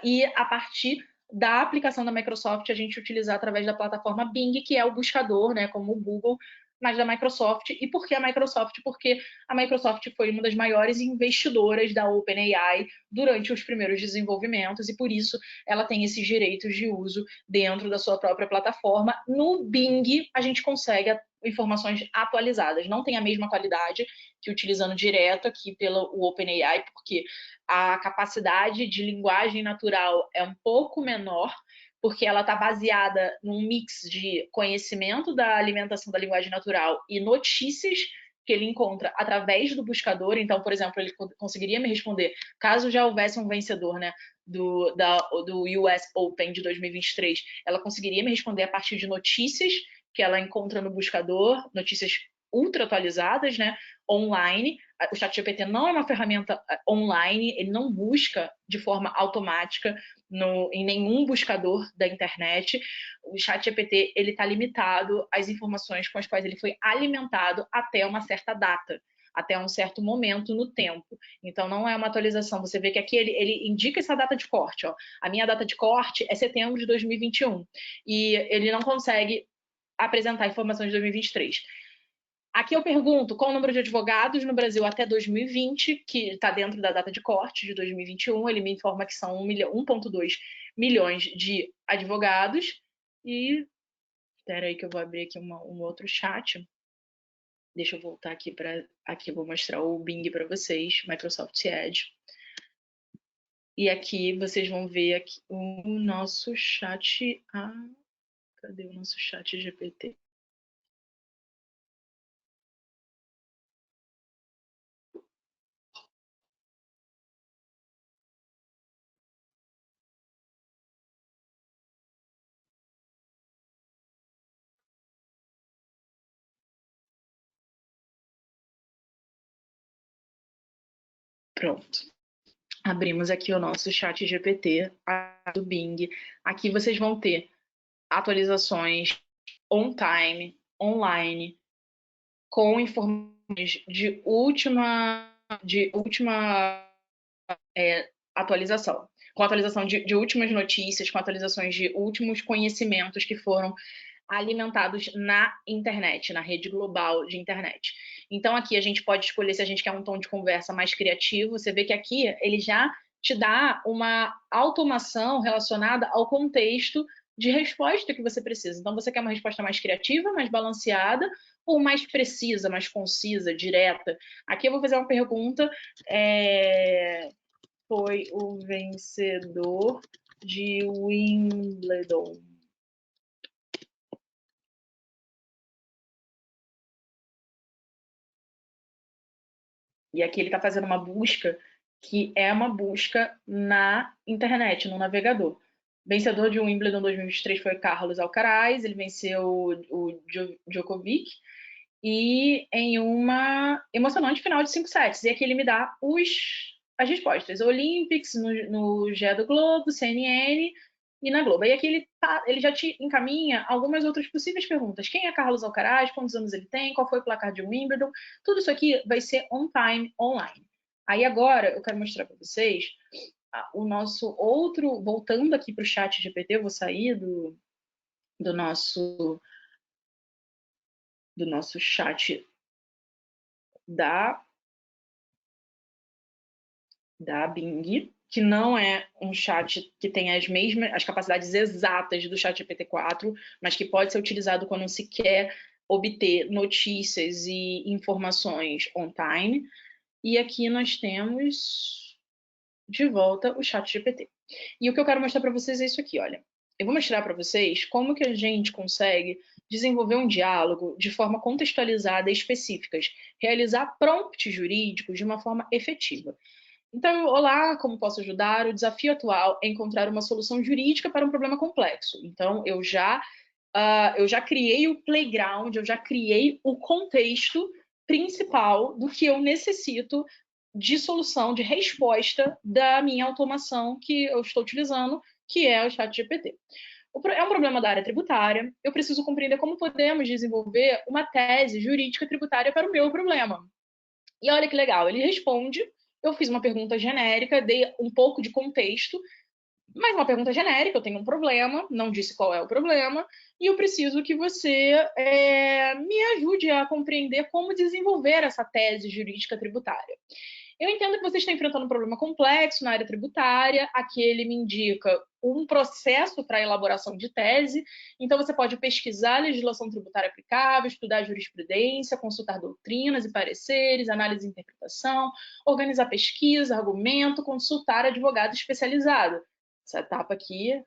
S2: e a partir da aplicação da Microsoft, a gente utilizar através da plataforma Bing, que é o buscador, né, como o Google, mas da Microsoft. E por que a Microsoft? Porque a Microsoft foi uma das maiores investidoras da OpenAI durante os primeiros desenvolvimentos e por isso ela tem esses direitos de uso dentro da sua própria plataforma. No Bing, a gente consegue informações atualizadas. Não tem a mesma qualidade que utilizando direto aqui pelo OpenAI, porque a capacidade de linguagem natural é um pouco menor, porque ela está baseada num mix de conhecimento da alimentação da linguagem natural e notícias que ele encontra através do buscador. Então, por exemplo, ele conseguiria me responder, caso já houvesse um vencedor, né, do US Open de 2023, ela conseguiria me responder a partir de notícias que ela encontra no buscador, notícias ultra atualizadas, né, online. O ChatGPT não é uma ferramenta online, ele não busca de forma automática em nenhum buscador da internet. O ChatGPT ele está limitado às informações com as quais ele foi alimentado até uma certa data, até um certo momento no tempo. Então, não é uma atualização. Você vê que aqui ele indica essa data de corte. Ó. A minha data de corte é setembro de 2021. E ele não consegue apresentar informações de 2023. Aqui eu pergunto qual o número de advogados no Brasil até 2020, que está dentro da data de corte de 2021. Ele me informa que são 1,2 milhões de advogados. E espera aí que eu vou abrir aqui um outro chat. Deixa eu voltar aqui para aqui eu vou mostrar o Bing para vocês, Microsoft Edge. E aqui vocês vão ver aqui o nosso chat. Cadê o nosso chat GPT? Pronto. Abrimos aqui o nosso chat GPT do Bing. Aqui vocês vão ter atualizações on time, online, com informações de última atualização. Com atualização de últimas notícias, com atualizações de últimos conhecimentos que foram alimentados na internet, na rede global de internet. Então, aqui a gente pode escolher se a gente quer um tom de conversa mais criativo. Você vê que aqui ele já te dá uma automação relacionada ao contexto de resposta que você precisa. Então, você quer uma resposta mais criativa, mais balanceada, ou mais precisa, mais concisa, direta? Aqui eu vou fazer uma pergunta. Foi o vencedor de Wimbledon? E aqui ele está fazendo uma busca que é uma busca na internet, no navegador. Vencedor de Wimbledon 2023 foi Carlos Alcaraz, ele venceu o Djokovic, e em uma emocionante final de 5 sets. E aqui ele me dá as respostas. Olympics, no GE do Globo, CNN e na Globo. E aqui ele já te encaminha algumas outras possíveis perguntas. Quem é Carlos Alcaraz? Quantos anos ele tem? Qual foi o placar de Wimbledon? Tudo isso aqui vai ser on time, online. Aí agora eu quero mostrar para vocês o nosso outro, voltando aqui para o chat GPT, eu vou sair do nosso chat da Bing, que não é um chat que tem as capacidades exatas do chat GPT-4, mas que pode ser utilizado quando se quer obter notícias e informações on time. E aqui nós temos de volta o chat GPT. E o que eu quero mostrar para vocês é isso aqui, olha. Eu vou mostrar para vocês como que a gente consegue desenvolver um diálogo de forma contextualizada e específicas, realizar prompts jurídicos de uma forma efetiva. Então, olá, como posso ajudar? O desafio atual é encontrar uma solução jurídica para um problema complexo. Então, eu já criei o playground, eu já criei o contexto principal do que eu necessito de solução, de resposta da minha automação que eu estou utilizando, que é o ChatGPT. É um problema da área tributária. Eu preciso compreender como podemos desenvolver uma tese jurídica tributária para o meu problema. E olha que legal, ele responde. Eu fiz uma pergunta genérica, dei um pouco de contexto, mas uma pergunta genérica, eu tenho um problema, não disse qual é o problema, e eu preciso que você me ajude a compreender como desenvolver essa tese jurídica tributária. Eu entendo que você está enfrentando um problema complexo na área tributária. Aqui ele me indica um processo para a elaboração de tese. Então, você pode pesquisar a legislação tributária aplicável, estudar jurisprudência, consultar doutrinas e pareceres, análise e interpretação, organizar pesquisa, argumento, consultar advogado especializado. Essa etapa aqui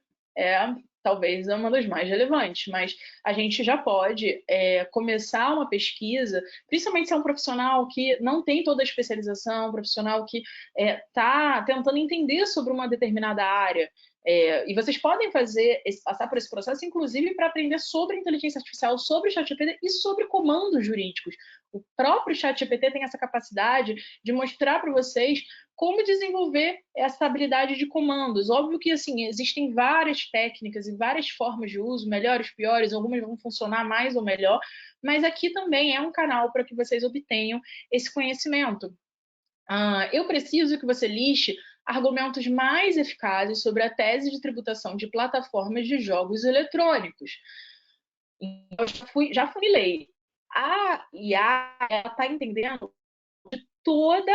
S2: talvez é uma das mais relevantes, mas a gente já pode começar uma pesquisa, principalmente se é um profissional que não tem toda a especialização, um profissional que está tentando entender sobre uma determinada área. E vocês podem passar por esse processo, inclusive, para aprender sobre inteligência artificial, sobre ChatGPT e sobre comandos jurídicos. O próprio ChatGPT tem essa capacidade de mostrar para vocês como desenvolver essa habilidade de comandos. Óbvio que, assim, existem várias técnicas e várias formas de uso, melhores, piores, algumas vão funcionar mais ou melhor, mas aqui também é um canal para que vocês obtenham esse conhecimento. Eu preciso que você liste argumentos mais eficazes sobre a tese de tributação de plataformas de jogos eletrônicos. Eu já funilei. A IA está entendendo toda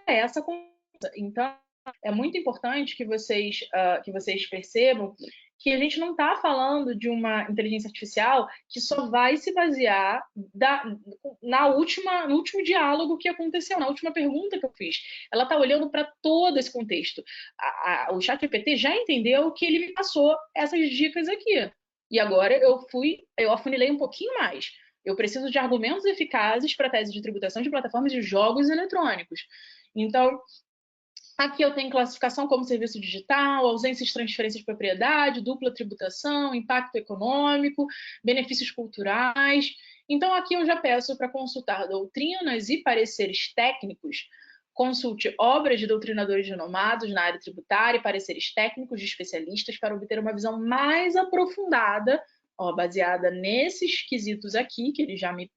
S2: essa coisa. Então, é muito importante que vocês percebam que a gente não está falando de uma inteligência artificial que só vai se basear no último diálogo que aconteceu, na última pergunta que eu fiz. Ela está olhando para todo esse contexto. O ChatGPT já entendeu que ele me passou essas dicas aqui. E agora eu afunilei um pouquinho mais. Eu preciso de argumentos eficazes para a tese de tributação de plataformas de jogos eletrônicos. Então, aqui eu tenho classificação como serviço digital, ausência de transferência de propriedade, dupla tributação, impacto econômico, benefícios culturais. Então, aqui eu já peço para consultar doutrinas e pareceres técnicos. Consulte obras de doutrinadores renomados na área tributária e pareceres técnicos de especialistas para obter uma visão mais aprofundada, baseada nesses quesitos aqui, que ele já me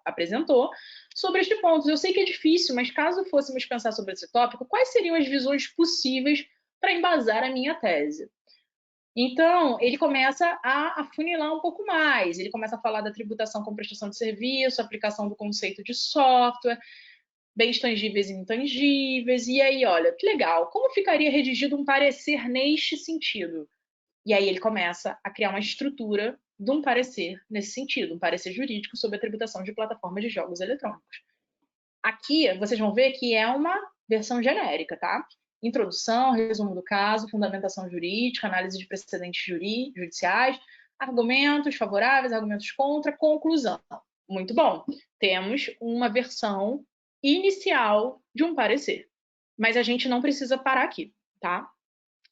S2: apresentou sobre este ponto. Eu sei que é difícil, mas caso fôssemos pensar sobre esse tópico, quais seriam as visões possíveis para embasar a minha tese? Então, ele começa a afunilar um pouco mais, ele começa a falar da tributação com prestação de serviço, aplicação do conceito de software, bens tangíveis e intangíveis, e aí, olha, que legal, como ficaria redigido um parecer neste sentido? E aí ele começa a criar uma estrutura de um parecer nesse sentido, um parecer jurídico sobre a tributação de plataformas de jogos eletrônicos. Aqui, vocês vão ver que é uma versão genérica, tá? Introdução, resumo do caso, fundamentação jurídica, análise de precedentes judiciais, argumentos favoráveis, argumentos contra, conclusão. Muito bom. Temos uma versão inicial de um parecer. Mas a gente não precisa parar aqui, tá?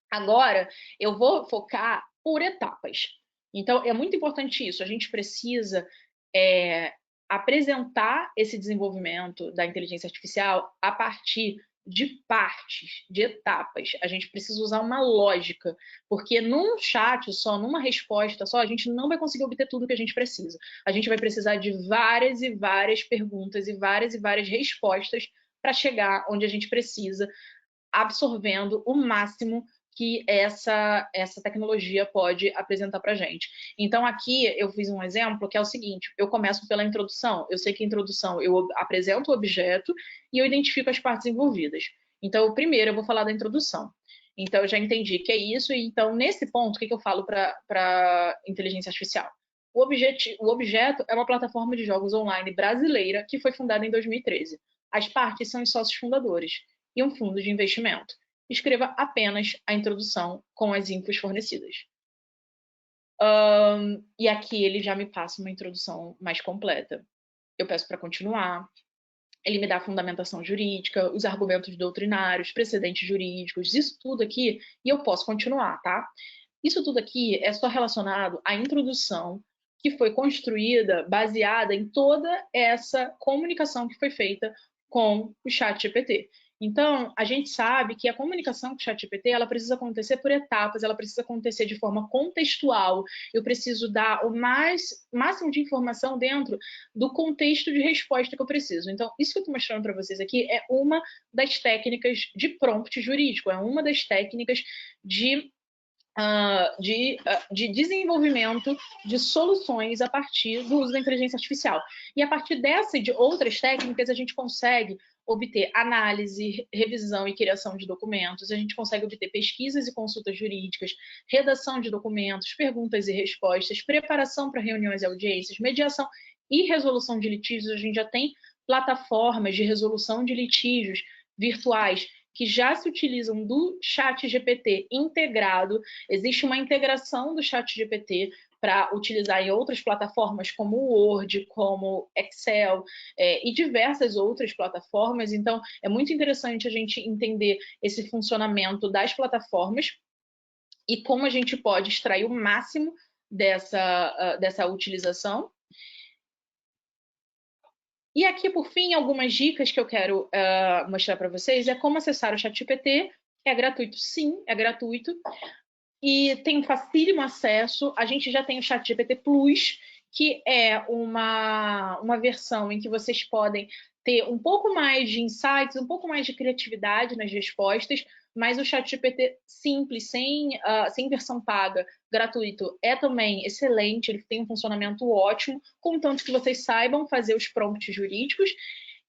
S2: Agora, eu vou focar por etapas. Então, é muito importante isso. A gente precisa apresentar esse desenvolvimento da inteligência artificial a partir de partes, de etapas. A gente precisa usar uma lógica, porque num chat só, numa resposta só, a gente não vai conseguir obter tudo que a gente precisa. A gente vai precisar de várias e várias perguntas e várias respostas para chegar onde a gente precisa, absorvendo o máximo que essa tecnologia pode apresentar para a gente. Então, aqui eu fiz um exemplo que é o seguinte, eu começo pela introdução. Eu sei que a introdução, eu apresento o objeto e eu identifico as partes envolvidas. Então, primeiro eu vou falar da introdução. Então, eu já entendi que é isso, e então, nesse ponto, o que eu falo para inteligência artificial? O objeto é uma plataforma de jogos online brasileira que foi fundada em 2013. As partes são os sócios fundadores e um fundo de investimento. Escreva apenas a introdução com as infos fornecidas. E aqui ele já me passa uma introdução mais completa. Eu peço para continuar. Ele me dá a fundamentação jurídica, os argumentos doutrinários, precedentes jurídicos, isso tudo aqui, e eu posso continuar, tá? Isso tudo aqui é só relacionado à introdução que foi construída, baseada em toda essa comunicação que foi feita com o ChatGPT. Então, a gente sabe que a comunicação com o ChatGPT, ela precisa acontecer por etapas, ela precisa acontecer de forma contextual. Eu preciso dar o máximo de informação dentro do contexto de resposta que eu preciso. Então, isso que eu estou mostrando para vocês aqui é uma das técnicas de prompt jurídico, é uma das técnicas de desenvolvimento de soluções a partir do uso da inteligência artificial. E a partir dessa e de outras técnicas, a gente consegue obter análise, revisão e criação de documentos, a gente consegue obter pesquisas e consultas jurídicas, redação de documentos, perguntas e respostas, preparação para reuniões e audiências, mediação e resolução de litígios. A gente já tem plataformas de resolução de litígios virtuais que já se utilizam do ChatGPT integrado. Existe uma integração do ChatGPT para utilizar em outras plataformas como o Word, como Excel e diversas outras plataformas. Então, é muito interessante a gente entender esse funcionamento das plataformas e como a gente pode extrair o máximo dessa utilização. E aqui, por fim, algumas dicas que eu quero mostrar para vocês é como acessar o ChatGPT. É gratuito? Sim, é gratuito. E tem um facílimo acesso. A gente já tem o ChatGPT Plus, que é uma versão em que vocês podem ter um pouco mais de insights, um pouco mais de criatividade nas respostas, mas o ChatGPT simples, sem versão paga, gratuito, é também excelente, ele tem um funcionamento ótimo, contanto que vocês saibam fazer os prompts jurídicos,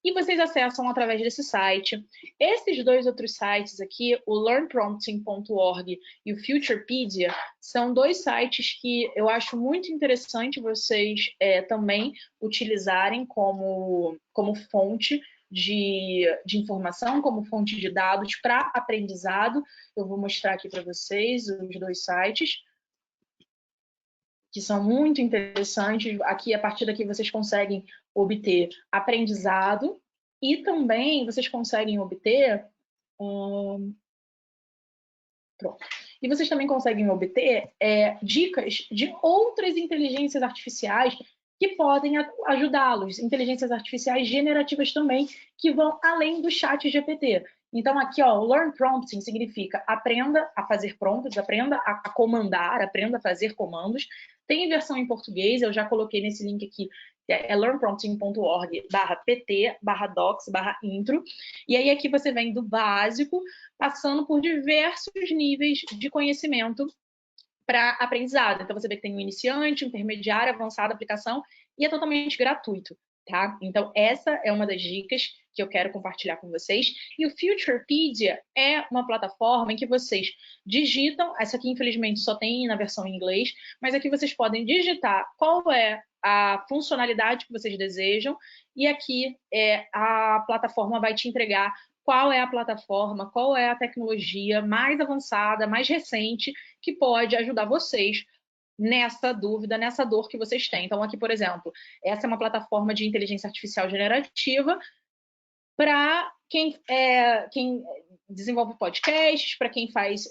S2: e vocês acessam através desse site. Esses dois outros sites aqui, o learnprompting.org e o Futurepedia, são dois sites que eu acho muito interessante vocês também utilizarem como fonte de informação, como fonte de dados para aprendizado. Eu vou mostrar aqui para vocês os dois sites, que são muito interessantes. Aqui, a partir daqui, vocês conseguem obter aprendizado e também vocês conseguem obter... Pronto. E vocês também conseguem obter dicas de outras inteligências artificiais que podem ajudá-los. Inteligências artificiais generativas também, que vão além do ChatGPT. Então, aqui, ó, o Learn Prompting significa aprenda a fazer prompts, aprenda a comandar, aprenda a fazer comandos. Tem versão em português, eu já coloquei nesse link aqui, é learnprompting.org/pt/docs/intro. E aí aqui você vem do básico, passando por diversos níveis de conhecimento para aprendizado. Então você vê que tem um iniciante, intermediário, avançado, aplicação, e é totalmente gratuito, tá? Então essa é uma das dicas que eu quero compartilhar com vocês. E o Futurepedia é uma plataforma em que vocês digitam, essa aqui infelizmente só tem na versão em inglês, mas aqui vocês podem digitar qual é a funcionalidade que vocês desejam, e aqui a plataforma vai te entregar qual é a plataforma, qual é a tecnologia mais avançada, mais recente, que pode ajudar vocês nessa dúvida, nessa dor que vocês têm. Então, aqui, por exemplo, essa é uma plataforma de inteligência artificial generativa para quem desenvolve podcasts, para quem faz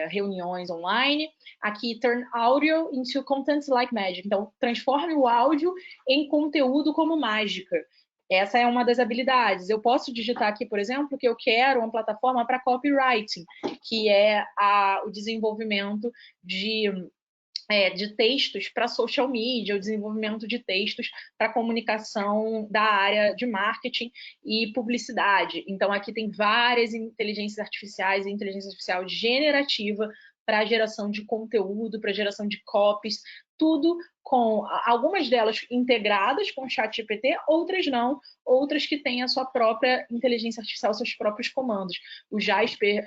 S2: reuniões online. Aqui, turn audio into content like magic. Então, transforme o áudio em conteúdo como mágica. Essa é uma das habilidades. Eu posso digitar aqui, por exemplo, que eu quero uma plataforma para copywriting, que é o desenvolvimento de textos para social media, o desenvolvimento de textos para comunicação da área de marketing e publicidade. Então, aqui tem várias inteligências artificiais e inteligência artificial generativa para geração de conteúdo, para geração de copies, tudo com algumas delas integradas com o ChatGPT, outras não, outras que têm a sua própria inteligência artificial, seus próprios comandos. O Jasper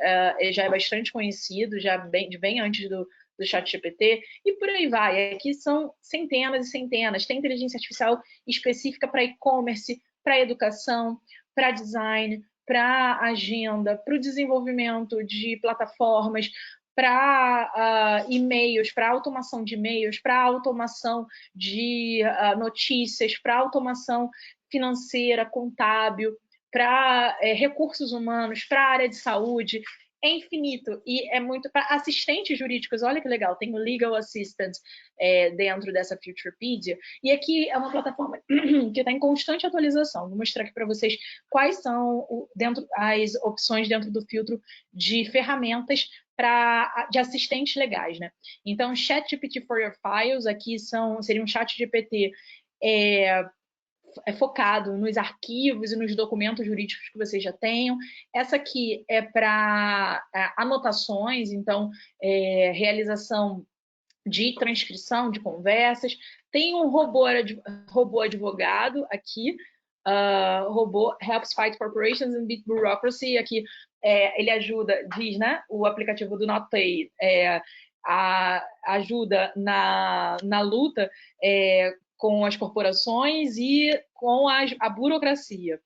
S2: já é bastante conhecido, já bem antes do ChatGPT, e por aí vai. Aqui são centenas e centenas. Tem inteligência artificial específica para e-commerce, para educação, para design, para agenda, para o desenvolvimento de plataformas, para e-mails, para automação de e-mails, para automação de notícias, para automação financeira, contábil, para recursos humanos, para a área de saúde. É infinito e é muito para assistentes jurídicos. Olha que legal, tem o Legal Assistant dentro dessa Futurepedia, e aqui é uma plataforma que está em constante atualização. Vou mostrar aqui para vocês quais são as opções dentro do filtro de ferramentas de assistentes legais, né? Então, ChatGPT for Your Files, aqui seria um ChatGPT focado nos arquivos e nos documentos jurídicos que vocês já tenham. Essa aqui é para anotações, então, realização de transcrição de conversas. Tem um robô advogado aqui, robô helps fight corporations and beat bureaucracy. Aqui ele ajuda, diz, né, o aplicativo do Notpay, ajuda na luta com as corporações e com a burocracia.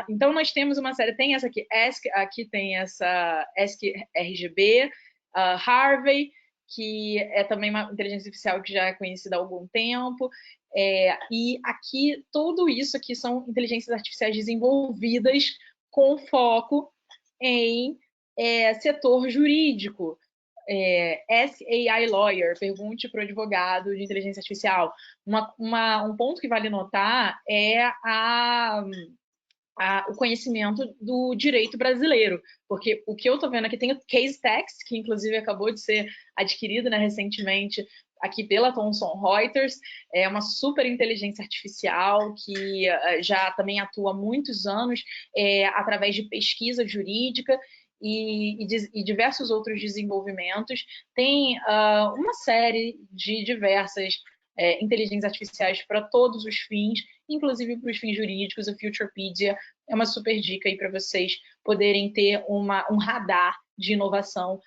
S2: Então, nós temos uma série, tem essa aqui, aqui tem essa Ask RGB, Harvey, que é também uma inteligência artificial que já é conhecida há algum tempo, e aqui, tudo isso aqui são inteligências artificiais desenvolvidas com foco em setor jurídico. Ask AI Lawyer, pergunte para o advogado de inteligência artificial. Um ponto que vale notar é o conhecimento do direito brasileiro, porque o que eu estou vendo aqui tem o Case Text, que inclusive acabou de ser adquirido, né, recentemente aqui pela Thomson Reuters, é uma super inteligência artificial que já também atua há muitos anos através de pesquisa jurídica e diversos outros desenvolvimentos. Tem uma série de diversas inteligências artificiais para todos os fins, inclusive para os fins jurídicos. O Futurepedia é uma super dica aí para vocês poderem ter um radar de inovação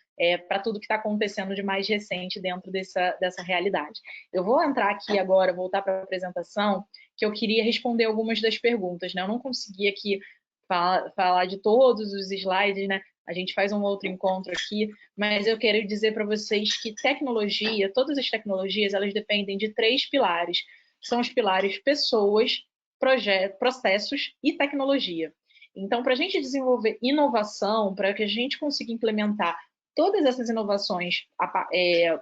S2: para tudo que está acontecendo de mais recente dentro dessa realidade. Eu vou entrar aqui agora, voltar para a apresentação, que eu queria responder algumas das perguntas, né? Eu não consegui aqui falar de todos os slides, né? A gente faz um outro encontro aqui, mas eu quero dizer para vocês que tecnologia, todas as tecnologias, elas dependem de 3 pilares, que são os pilares pessoas, processos e tecnologia. Então, para a gente desenvolver inovação, para que a gente consiga implementar todas essas inovações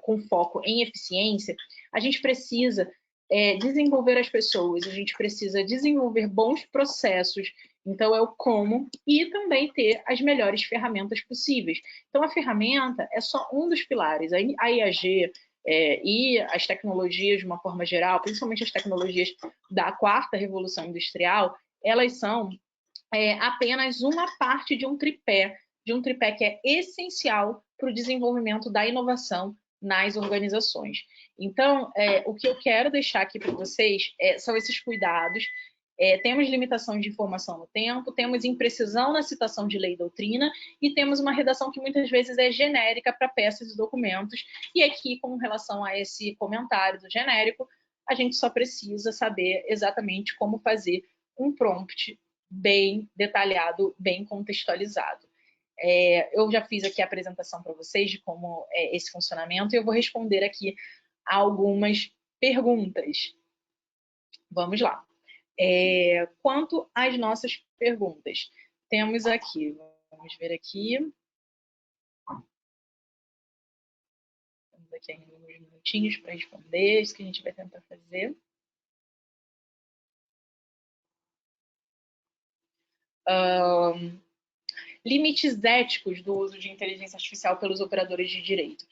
S2: com foco em eficiência, a gente precisa desenvolver as pessoas, a gente precisa desenvolver bons processos. Então, é o como, e também ter as melhores ferramentas possíveis. Então, a ferramenta é só um dos pilares. A IAG, e as tecnologias de uma forma geral, principalmente as tecnologias da quarta revolução industrial, elas são apenas uma parte de um tripé que é essencial para o desenvolvimento da inovação nas organizações. Então, o que eu quero deixar aqui para vocês são esses cuidados. Temos limitação de informação no tempo, temos imprecisão na citação de lei e doutrina e temos uma redação que muitas vezes é genérica para peças e documentos. E aqui, com relação a esse comentário do genérico, a gente só precisa saber exatamente como fazer um prompt bem detalhado, bem contextualizado. Eu já fiz aqui a apresentação para vocês de como é esse funcionamento e eu vou responder aqui algumas perguntas. Vamos lá. Quanto às nossas perguntas, temos aqui, vamos ver aqui. Temos aqui ainda uns minutinhos para responder, isso que a gente vai tentar fazer. Limites éticos do uso de inteligência artificial pelos operadores de direito.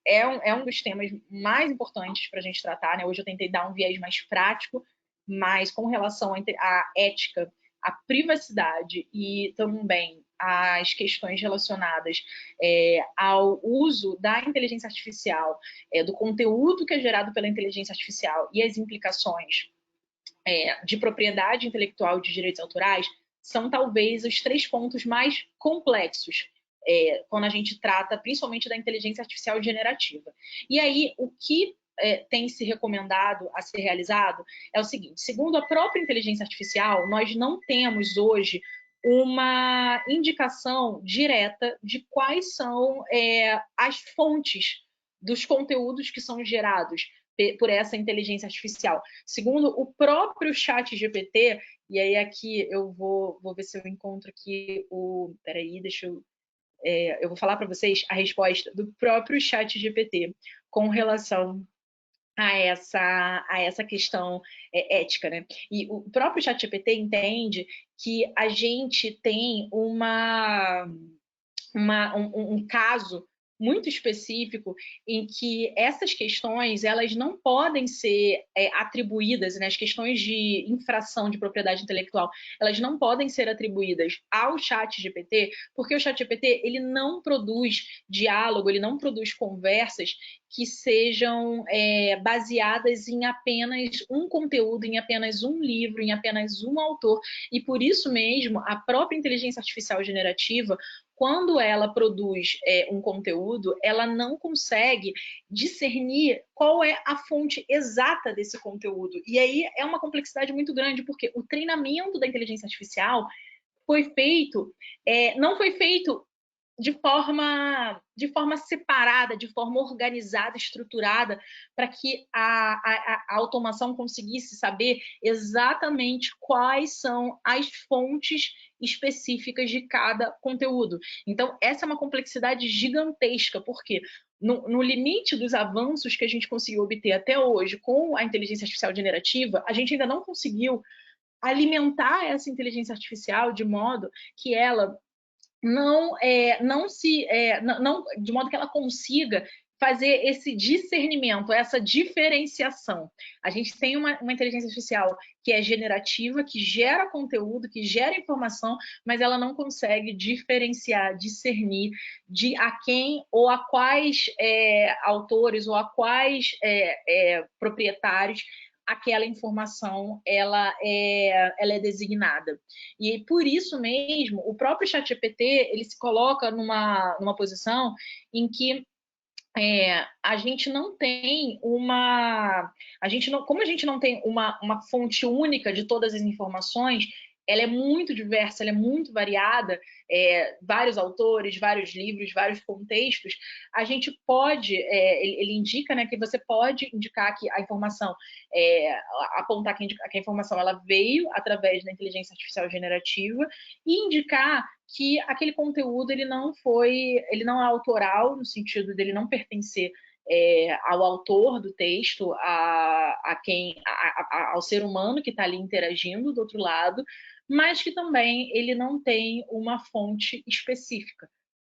S2: É um dos temas mais importantes para a gente tratar, né? Hoje eu tentei dar um viés mais prático, mas com relação à ética, à privacidade e também às questões relacionadas ao uso da inteligência artificial, do conteúdo que é gerado pela inteligência artificial e as implicações de propriedade intelectual de direitos autorais, são talvez os 3 pontos mais complexos quando a gente trata principalmente da inteligência artificial generativa. E aí, o que tem se recomendado a ser realizado é o seguinte: segundo a própria inteligência artificial, nós não temos hoje uma indicação direta de quais são as fontes dos conteúdos que são gerados por essa inteligência artificial. Segundo o próprio ChatGPT, e aí aqui eu vou ver se eu encontro aqui o... Peraí, deixa eu... eu vou falar para vocês a resposta do próprio ChatGPT com relação a essa questão ética, né? E o próprio ChatGPT entende que a gente tem um caso muito específico em que essas questões elas não podem ser atribuídas, né, as questões de infração de propriedade intelectual, elas não podem ser atribuídas ao ChatGPT, porque o ChatGPT ele não produz diálogo, ele não produz conversas que sejam baseadas em apenas um conteúdo, em apenas um livro, em apenas um autor, e por isso mesmo a própria inteligência artificial generativa, quando ela produz um conteúdo, ela não consegue discernir qual é a fonte exata desse conteúdo. E aí é uma complexidade muito grande, porque o treinamento da inteligência artificial foi feito, não foi feito de forma separada, de forma organizada, estruturada, para que a automação conseguisse saber exatamente quais são as fontes específicas de cada conteúdo. Então, essa é uma complexidade gigantesca, porque no limite dos avanços que a gente conseguiu obter até hoje com a inteligência artificial generativa, a gente ainda não conseguiu alimentar essa inteligência artificial de modo que ela de modo que ela consiga fazer esse discernimento, essa diferenciação. A gente tem uma inteligência artificial que é generativa, que gera conteúdo, que gera informação, mas ela não consegue diferenciar, discernir de a quem ou a quais autores ou a quais proprietários aquela informação ela é designada. E por isso mesmo, o próprio ChatGPT ele se coloca numa posição em que a gente não tem como a gente não tem uma fonte única de todas as informações, ela é muito diversa, ela é muito variada, vários autores, vários livros, vários contextos, a gente pode, ele indica, né, que você pode indicar que a informação, apontar que a informação ela veio através da inteligência artificial generativa e indicar que aquele conteúdo ele não é autoral, no sentido dele não pertencer ao autor do texto, ao ser humano que está ali interagindo do outro lado, mas que também ele não tem uma fonte específica,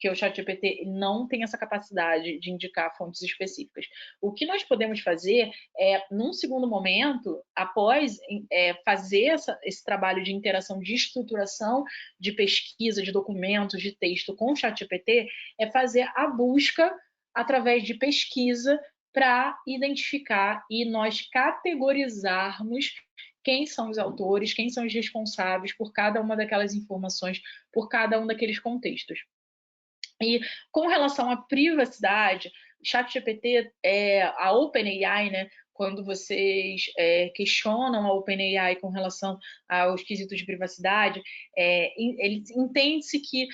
S2: porque o ChatGPT não tem essa capacidade de indicar fontes específicas. O que nós podemos fazer é, num segundo momento, após fazer esse trabalho de interação, de estruturação de pesquisa, de documentos, de texto com o ChatGPT, é fazer a busca através de pesquisa para identificar e nós categorizarmos quem são os autores, quem são os responsáveis por cada uma daquelas informações, por cada um daqueles contextos. E com relação à privacidade, o ChatGPT, a OpenAI, né, quando vocês questionam a OpenAI com relação aos quesitos de privacidade, entende-se que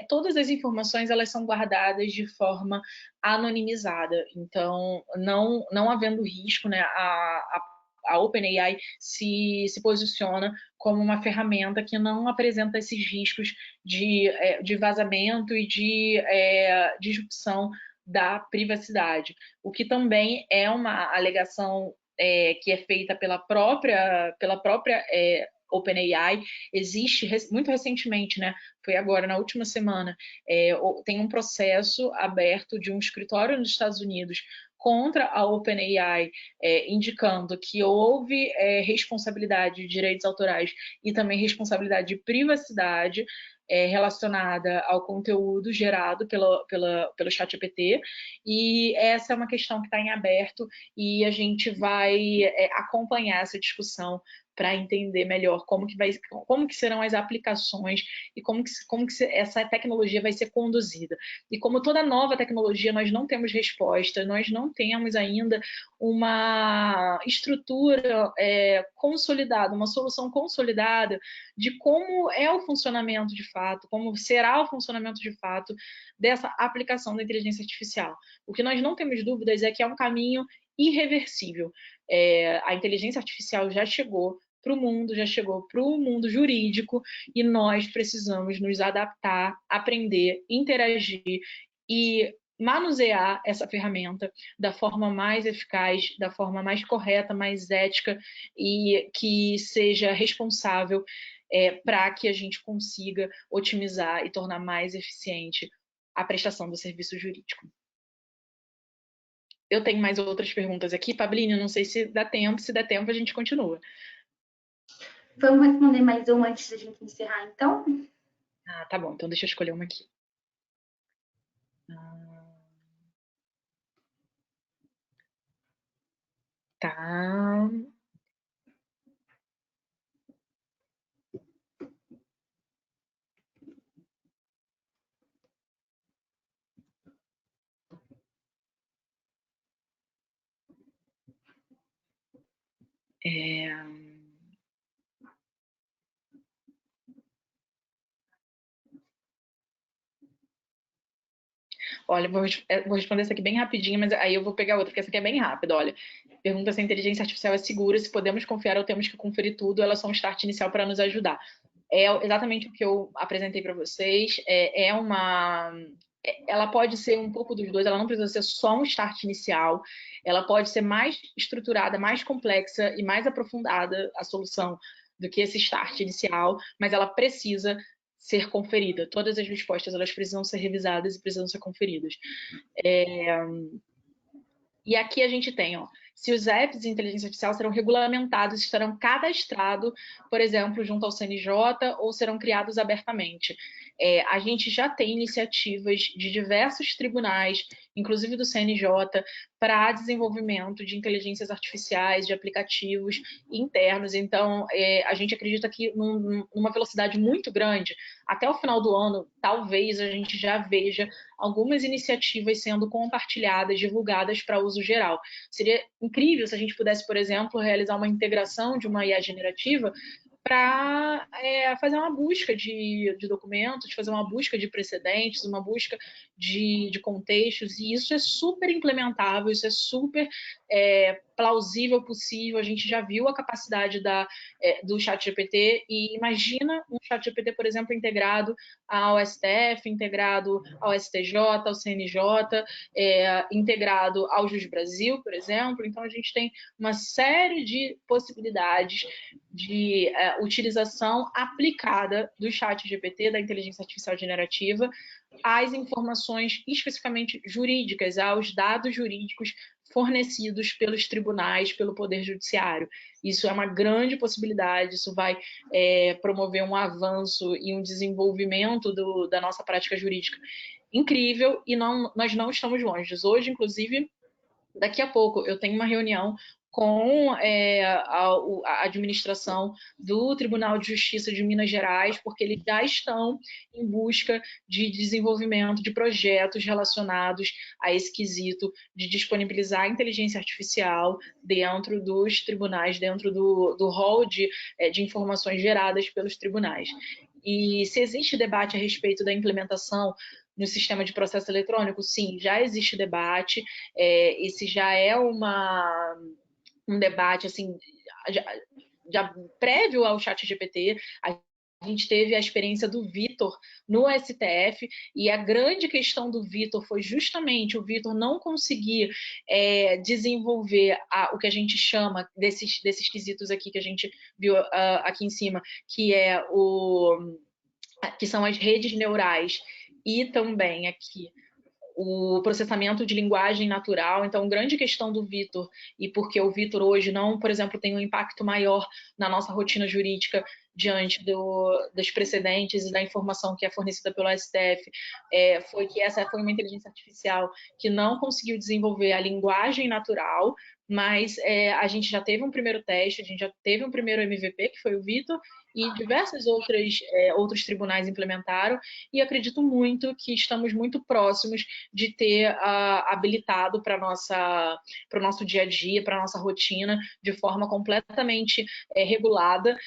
S2: todas as informações elas são guardadas de forma anonimizada. Então, não havendo risco, né, a OpenAI se posiciona como uma ferramenta que não apresenta esses riscos de vazamento e de disrupção da privacidade, o que também é uma alegação que é feita pela própria OpenAI. Existe muito recentemente, né? Foi agora, na última semana, tem um processo aberto de um escritório nos Estados Unidos contra a OpenAI, indicando que houve responsabilidade de direitos autorais e também responsabilidade de privacidade relacionada ao conteúdo gerado pelo ChatGPT, e essa é uma questão que está em aberto e a gente vai acompanhar essa discussão para entender melhor como que serão as aplicações e como que essa tecnologia vai ser conduzida. E como toda nova tecnologia, nós não temos resposta, nós não temos ainda uma estrutura consolidada, uma solução consolidada de como é o funcionamento de fato, como será o funcionamento de fato dessa aplicação da inteligência artificial. O que nós não temos dúvidas é que é um caminho irreversível. A inteligência artificial já chegou para o mundo, já chegou para o mundo jurídico e nós precisamos nos adaptar, aprender, interagir e manusear essa ferramenta da forma mais eficaz, da forma mais correta, mais ética e que seja responsável para que a gente consiga otimizar e tornar mais eficiente a prestação do serviço jurídico. Eu tenho mais outras perguntas aqui, Pablini, não sei se dá tempo, se der tempo a gente continua.
S1: Vamos responder mais uma antes da gente encerrar, então?
S2: Ah, tá bom, então deixa eu escolher uma aqui. Tá. Olha, vou responder essa aqui bem rapidinho, mas aí eu vou pegar outra, porque essa aqui é bem rápida. Olha, pergunta se a inteligência artificial é segura, se podemos confiar ou temos que conferir tudo, ela é só um start inicial para nos ajudar. É exatamente o que eu apresentei para vocês. Ela pode ser um pouco dos dois, ela não precisa ser só um start inicial, ela pode ser mais estruturada, mais complexa e mais aprofundada a solução do que esse start inicial, mas ela precisa ser conferida. Todas as respostas elas precisam ser revisadas e precisam ser conferidas. E aqui a gente tem, ó, se os apps de inteligência artificial serão regulamentados, estarão cadastrados, por exemplo, junto ao CNJ ou serão criados abertamente. A gente já tem iniciativas de diversos tribunais, inclusive do CNJ, para desenvolvimento de inteligências artificiais, de aplicativos internos. Então, a gente acredita que numa velocidade muito grande, até o final do ano, talvez a gente já veja algumas iniciativas sendo compartilhadas, divulgadas para uso geral. Seria incrível se a gente pudesse, por exemplo, realizar uma integração de uma IA generativa para fazer uma busca de documentos, fazer uma busca de precedentes, uma busca de contextos, e isso é super implementável, isso é super plausível possível. A gente já viu a capacidade do ChatGPT e imagina um ChatGPT, por exemplo, integrado ao STF, integrado ao STJ, ao CNJ, integrado ao Juiz Brasil, por exemplo. Então, a gente tem uma série de possibilidades de utilização aplicada do ChatGPT, da inteligência artificial generativa, às informações especificamente jurídicas, aos dados jurídicos fornecidos pelos tribunais, pelo Poder Judiciário. Isso é uma grande possibilidade, isso vai promover um avanço e um desenvolvimento da nossa prática jurídica incrível, e nós não estamos longe. Hoje, inclusive, daqui a pouco, eu tenho uma reunião com a administração do Tribunal de Justiça de Minas Gerais, porque eles já estão em busca de desenvolvimento de projetos relacionados a esse quesito de disponibilizar a inteligência artificial dentro dos tribunais, dentro do rol de informações geradas pelos tribunais. E se existe debate a respeito da implementação no sistema de processo eletrônico, sim, já existe debate. Esse já é um debate assim, já prévio ao ChatGPT. A gente teve a experiência do Vitor no STF, e a grande questão do Vitor foi justamente o Vitor não conseguir desenvolver o que a gente chama desses quesitos aqui que a gente viu aqui em cima, que são as redes neurais, e também aqui o processamento de linguagem natural. Então, grande questão do Vitor, e porque o Vitor hoje não, por exemplo, tem um impacto maior na nossa rotina jurídica diante dos precedentes e da informação que é fornecida pelo STF, foi que essa foi uma inteligência artificial que não conseguiu desenvolver a linguagem natural, mas a gente já teve um primeiro teste, a gente já teve um primeiro MVP, que foi o Vitor, e diversos outros tribunais implementaram, e acredito muito que estamos muito próximos de ter habilitado para o nosso dia a dia, para a nossa rotina, de forma completamente regulada,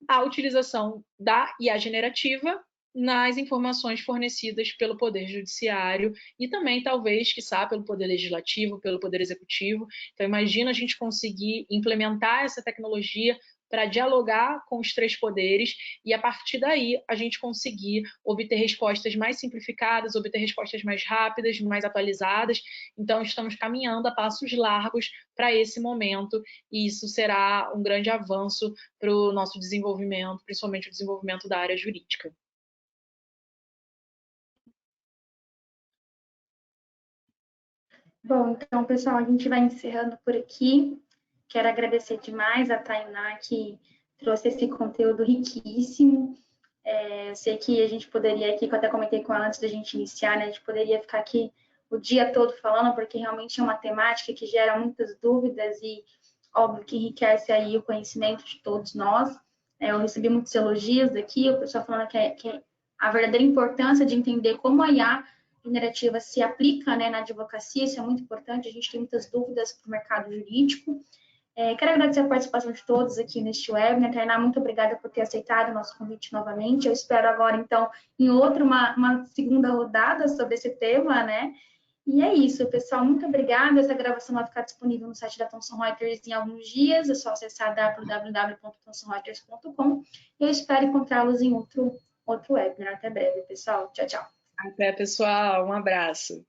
S2: a utilização da IA generativa nas informações fornecidas pelo Poder Judiciário e também, talvez, quiçá, pelo Poder Legislativo, pelo Poder Executivo. Então, imagina a gente conseguir implementar essa tecnologia para dialogar com os três poderes e, a partir daí, a gente conseguir obter respostas mais simplificadas, obter respostas mais rápidas, mais atualizadas. Então, estamos caminhando a passos largos para esse momento, e isso será um grande avanço para o nosso desenvolvimento, principalmente o desenvolvimento da área jurídica.
S1: Bom, então, pessoal, a gente vai encerrando por aqui. Quero agradecer demais a Tainá, que trouxe esse conteúdo riquíssimo. Eu sei que a gente poderia aqui, que eu até comentei com ela antes da gente iniciar, né? A gente poderia ficar aqui o dia todo falando, porque realmente é uma temática que gera muitas dúvidas e, óbvio, que enriquece aí o conhecimento de todos nós. Eu recebi muitos elogios aqui, o pessoal falando que a verdadeira importância de entender como a IA generativa se aplica, né, na advocacia, isso é muito importante, a gente tem muitas dúvidas para o mercado jurídico. Quero agradecer a participação de todos aqui neste webinar. Tainá, muito obrigada por ter aceitado o nosso convite novamente. Eu espero agora, então, em uma segunda rodada sobre esse tema, né? E é isso, pessoal. Muito obrigada. Essa gravação vai ficar disponível no site da Thomson Reuters em alguns dias. É só acessar www.thomsonreuters.com. Eu espero encontrá-los em outro webinar. Até breve, pessoal. Tchau, tchau.
S2: Até, pessoal. Um abraço.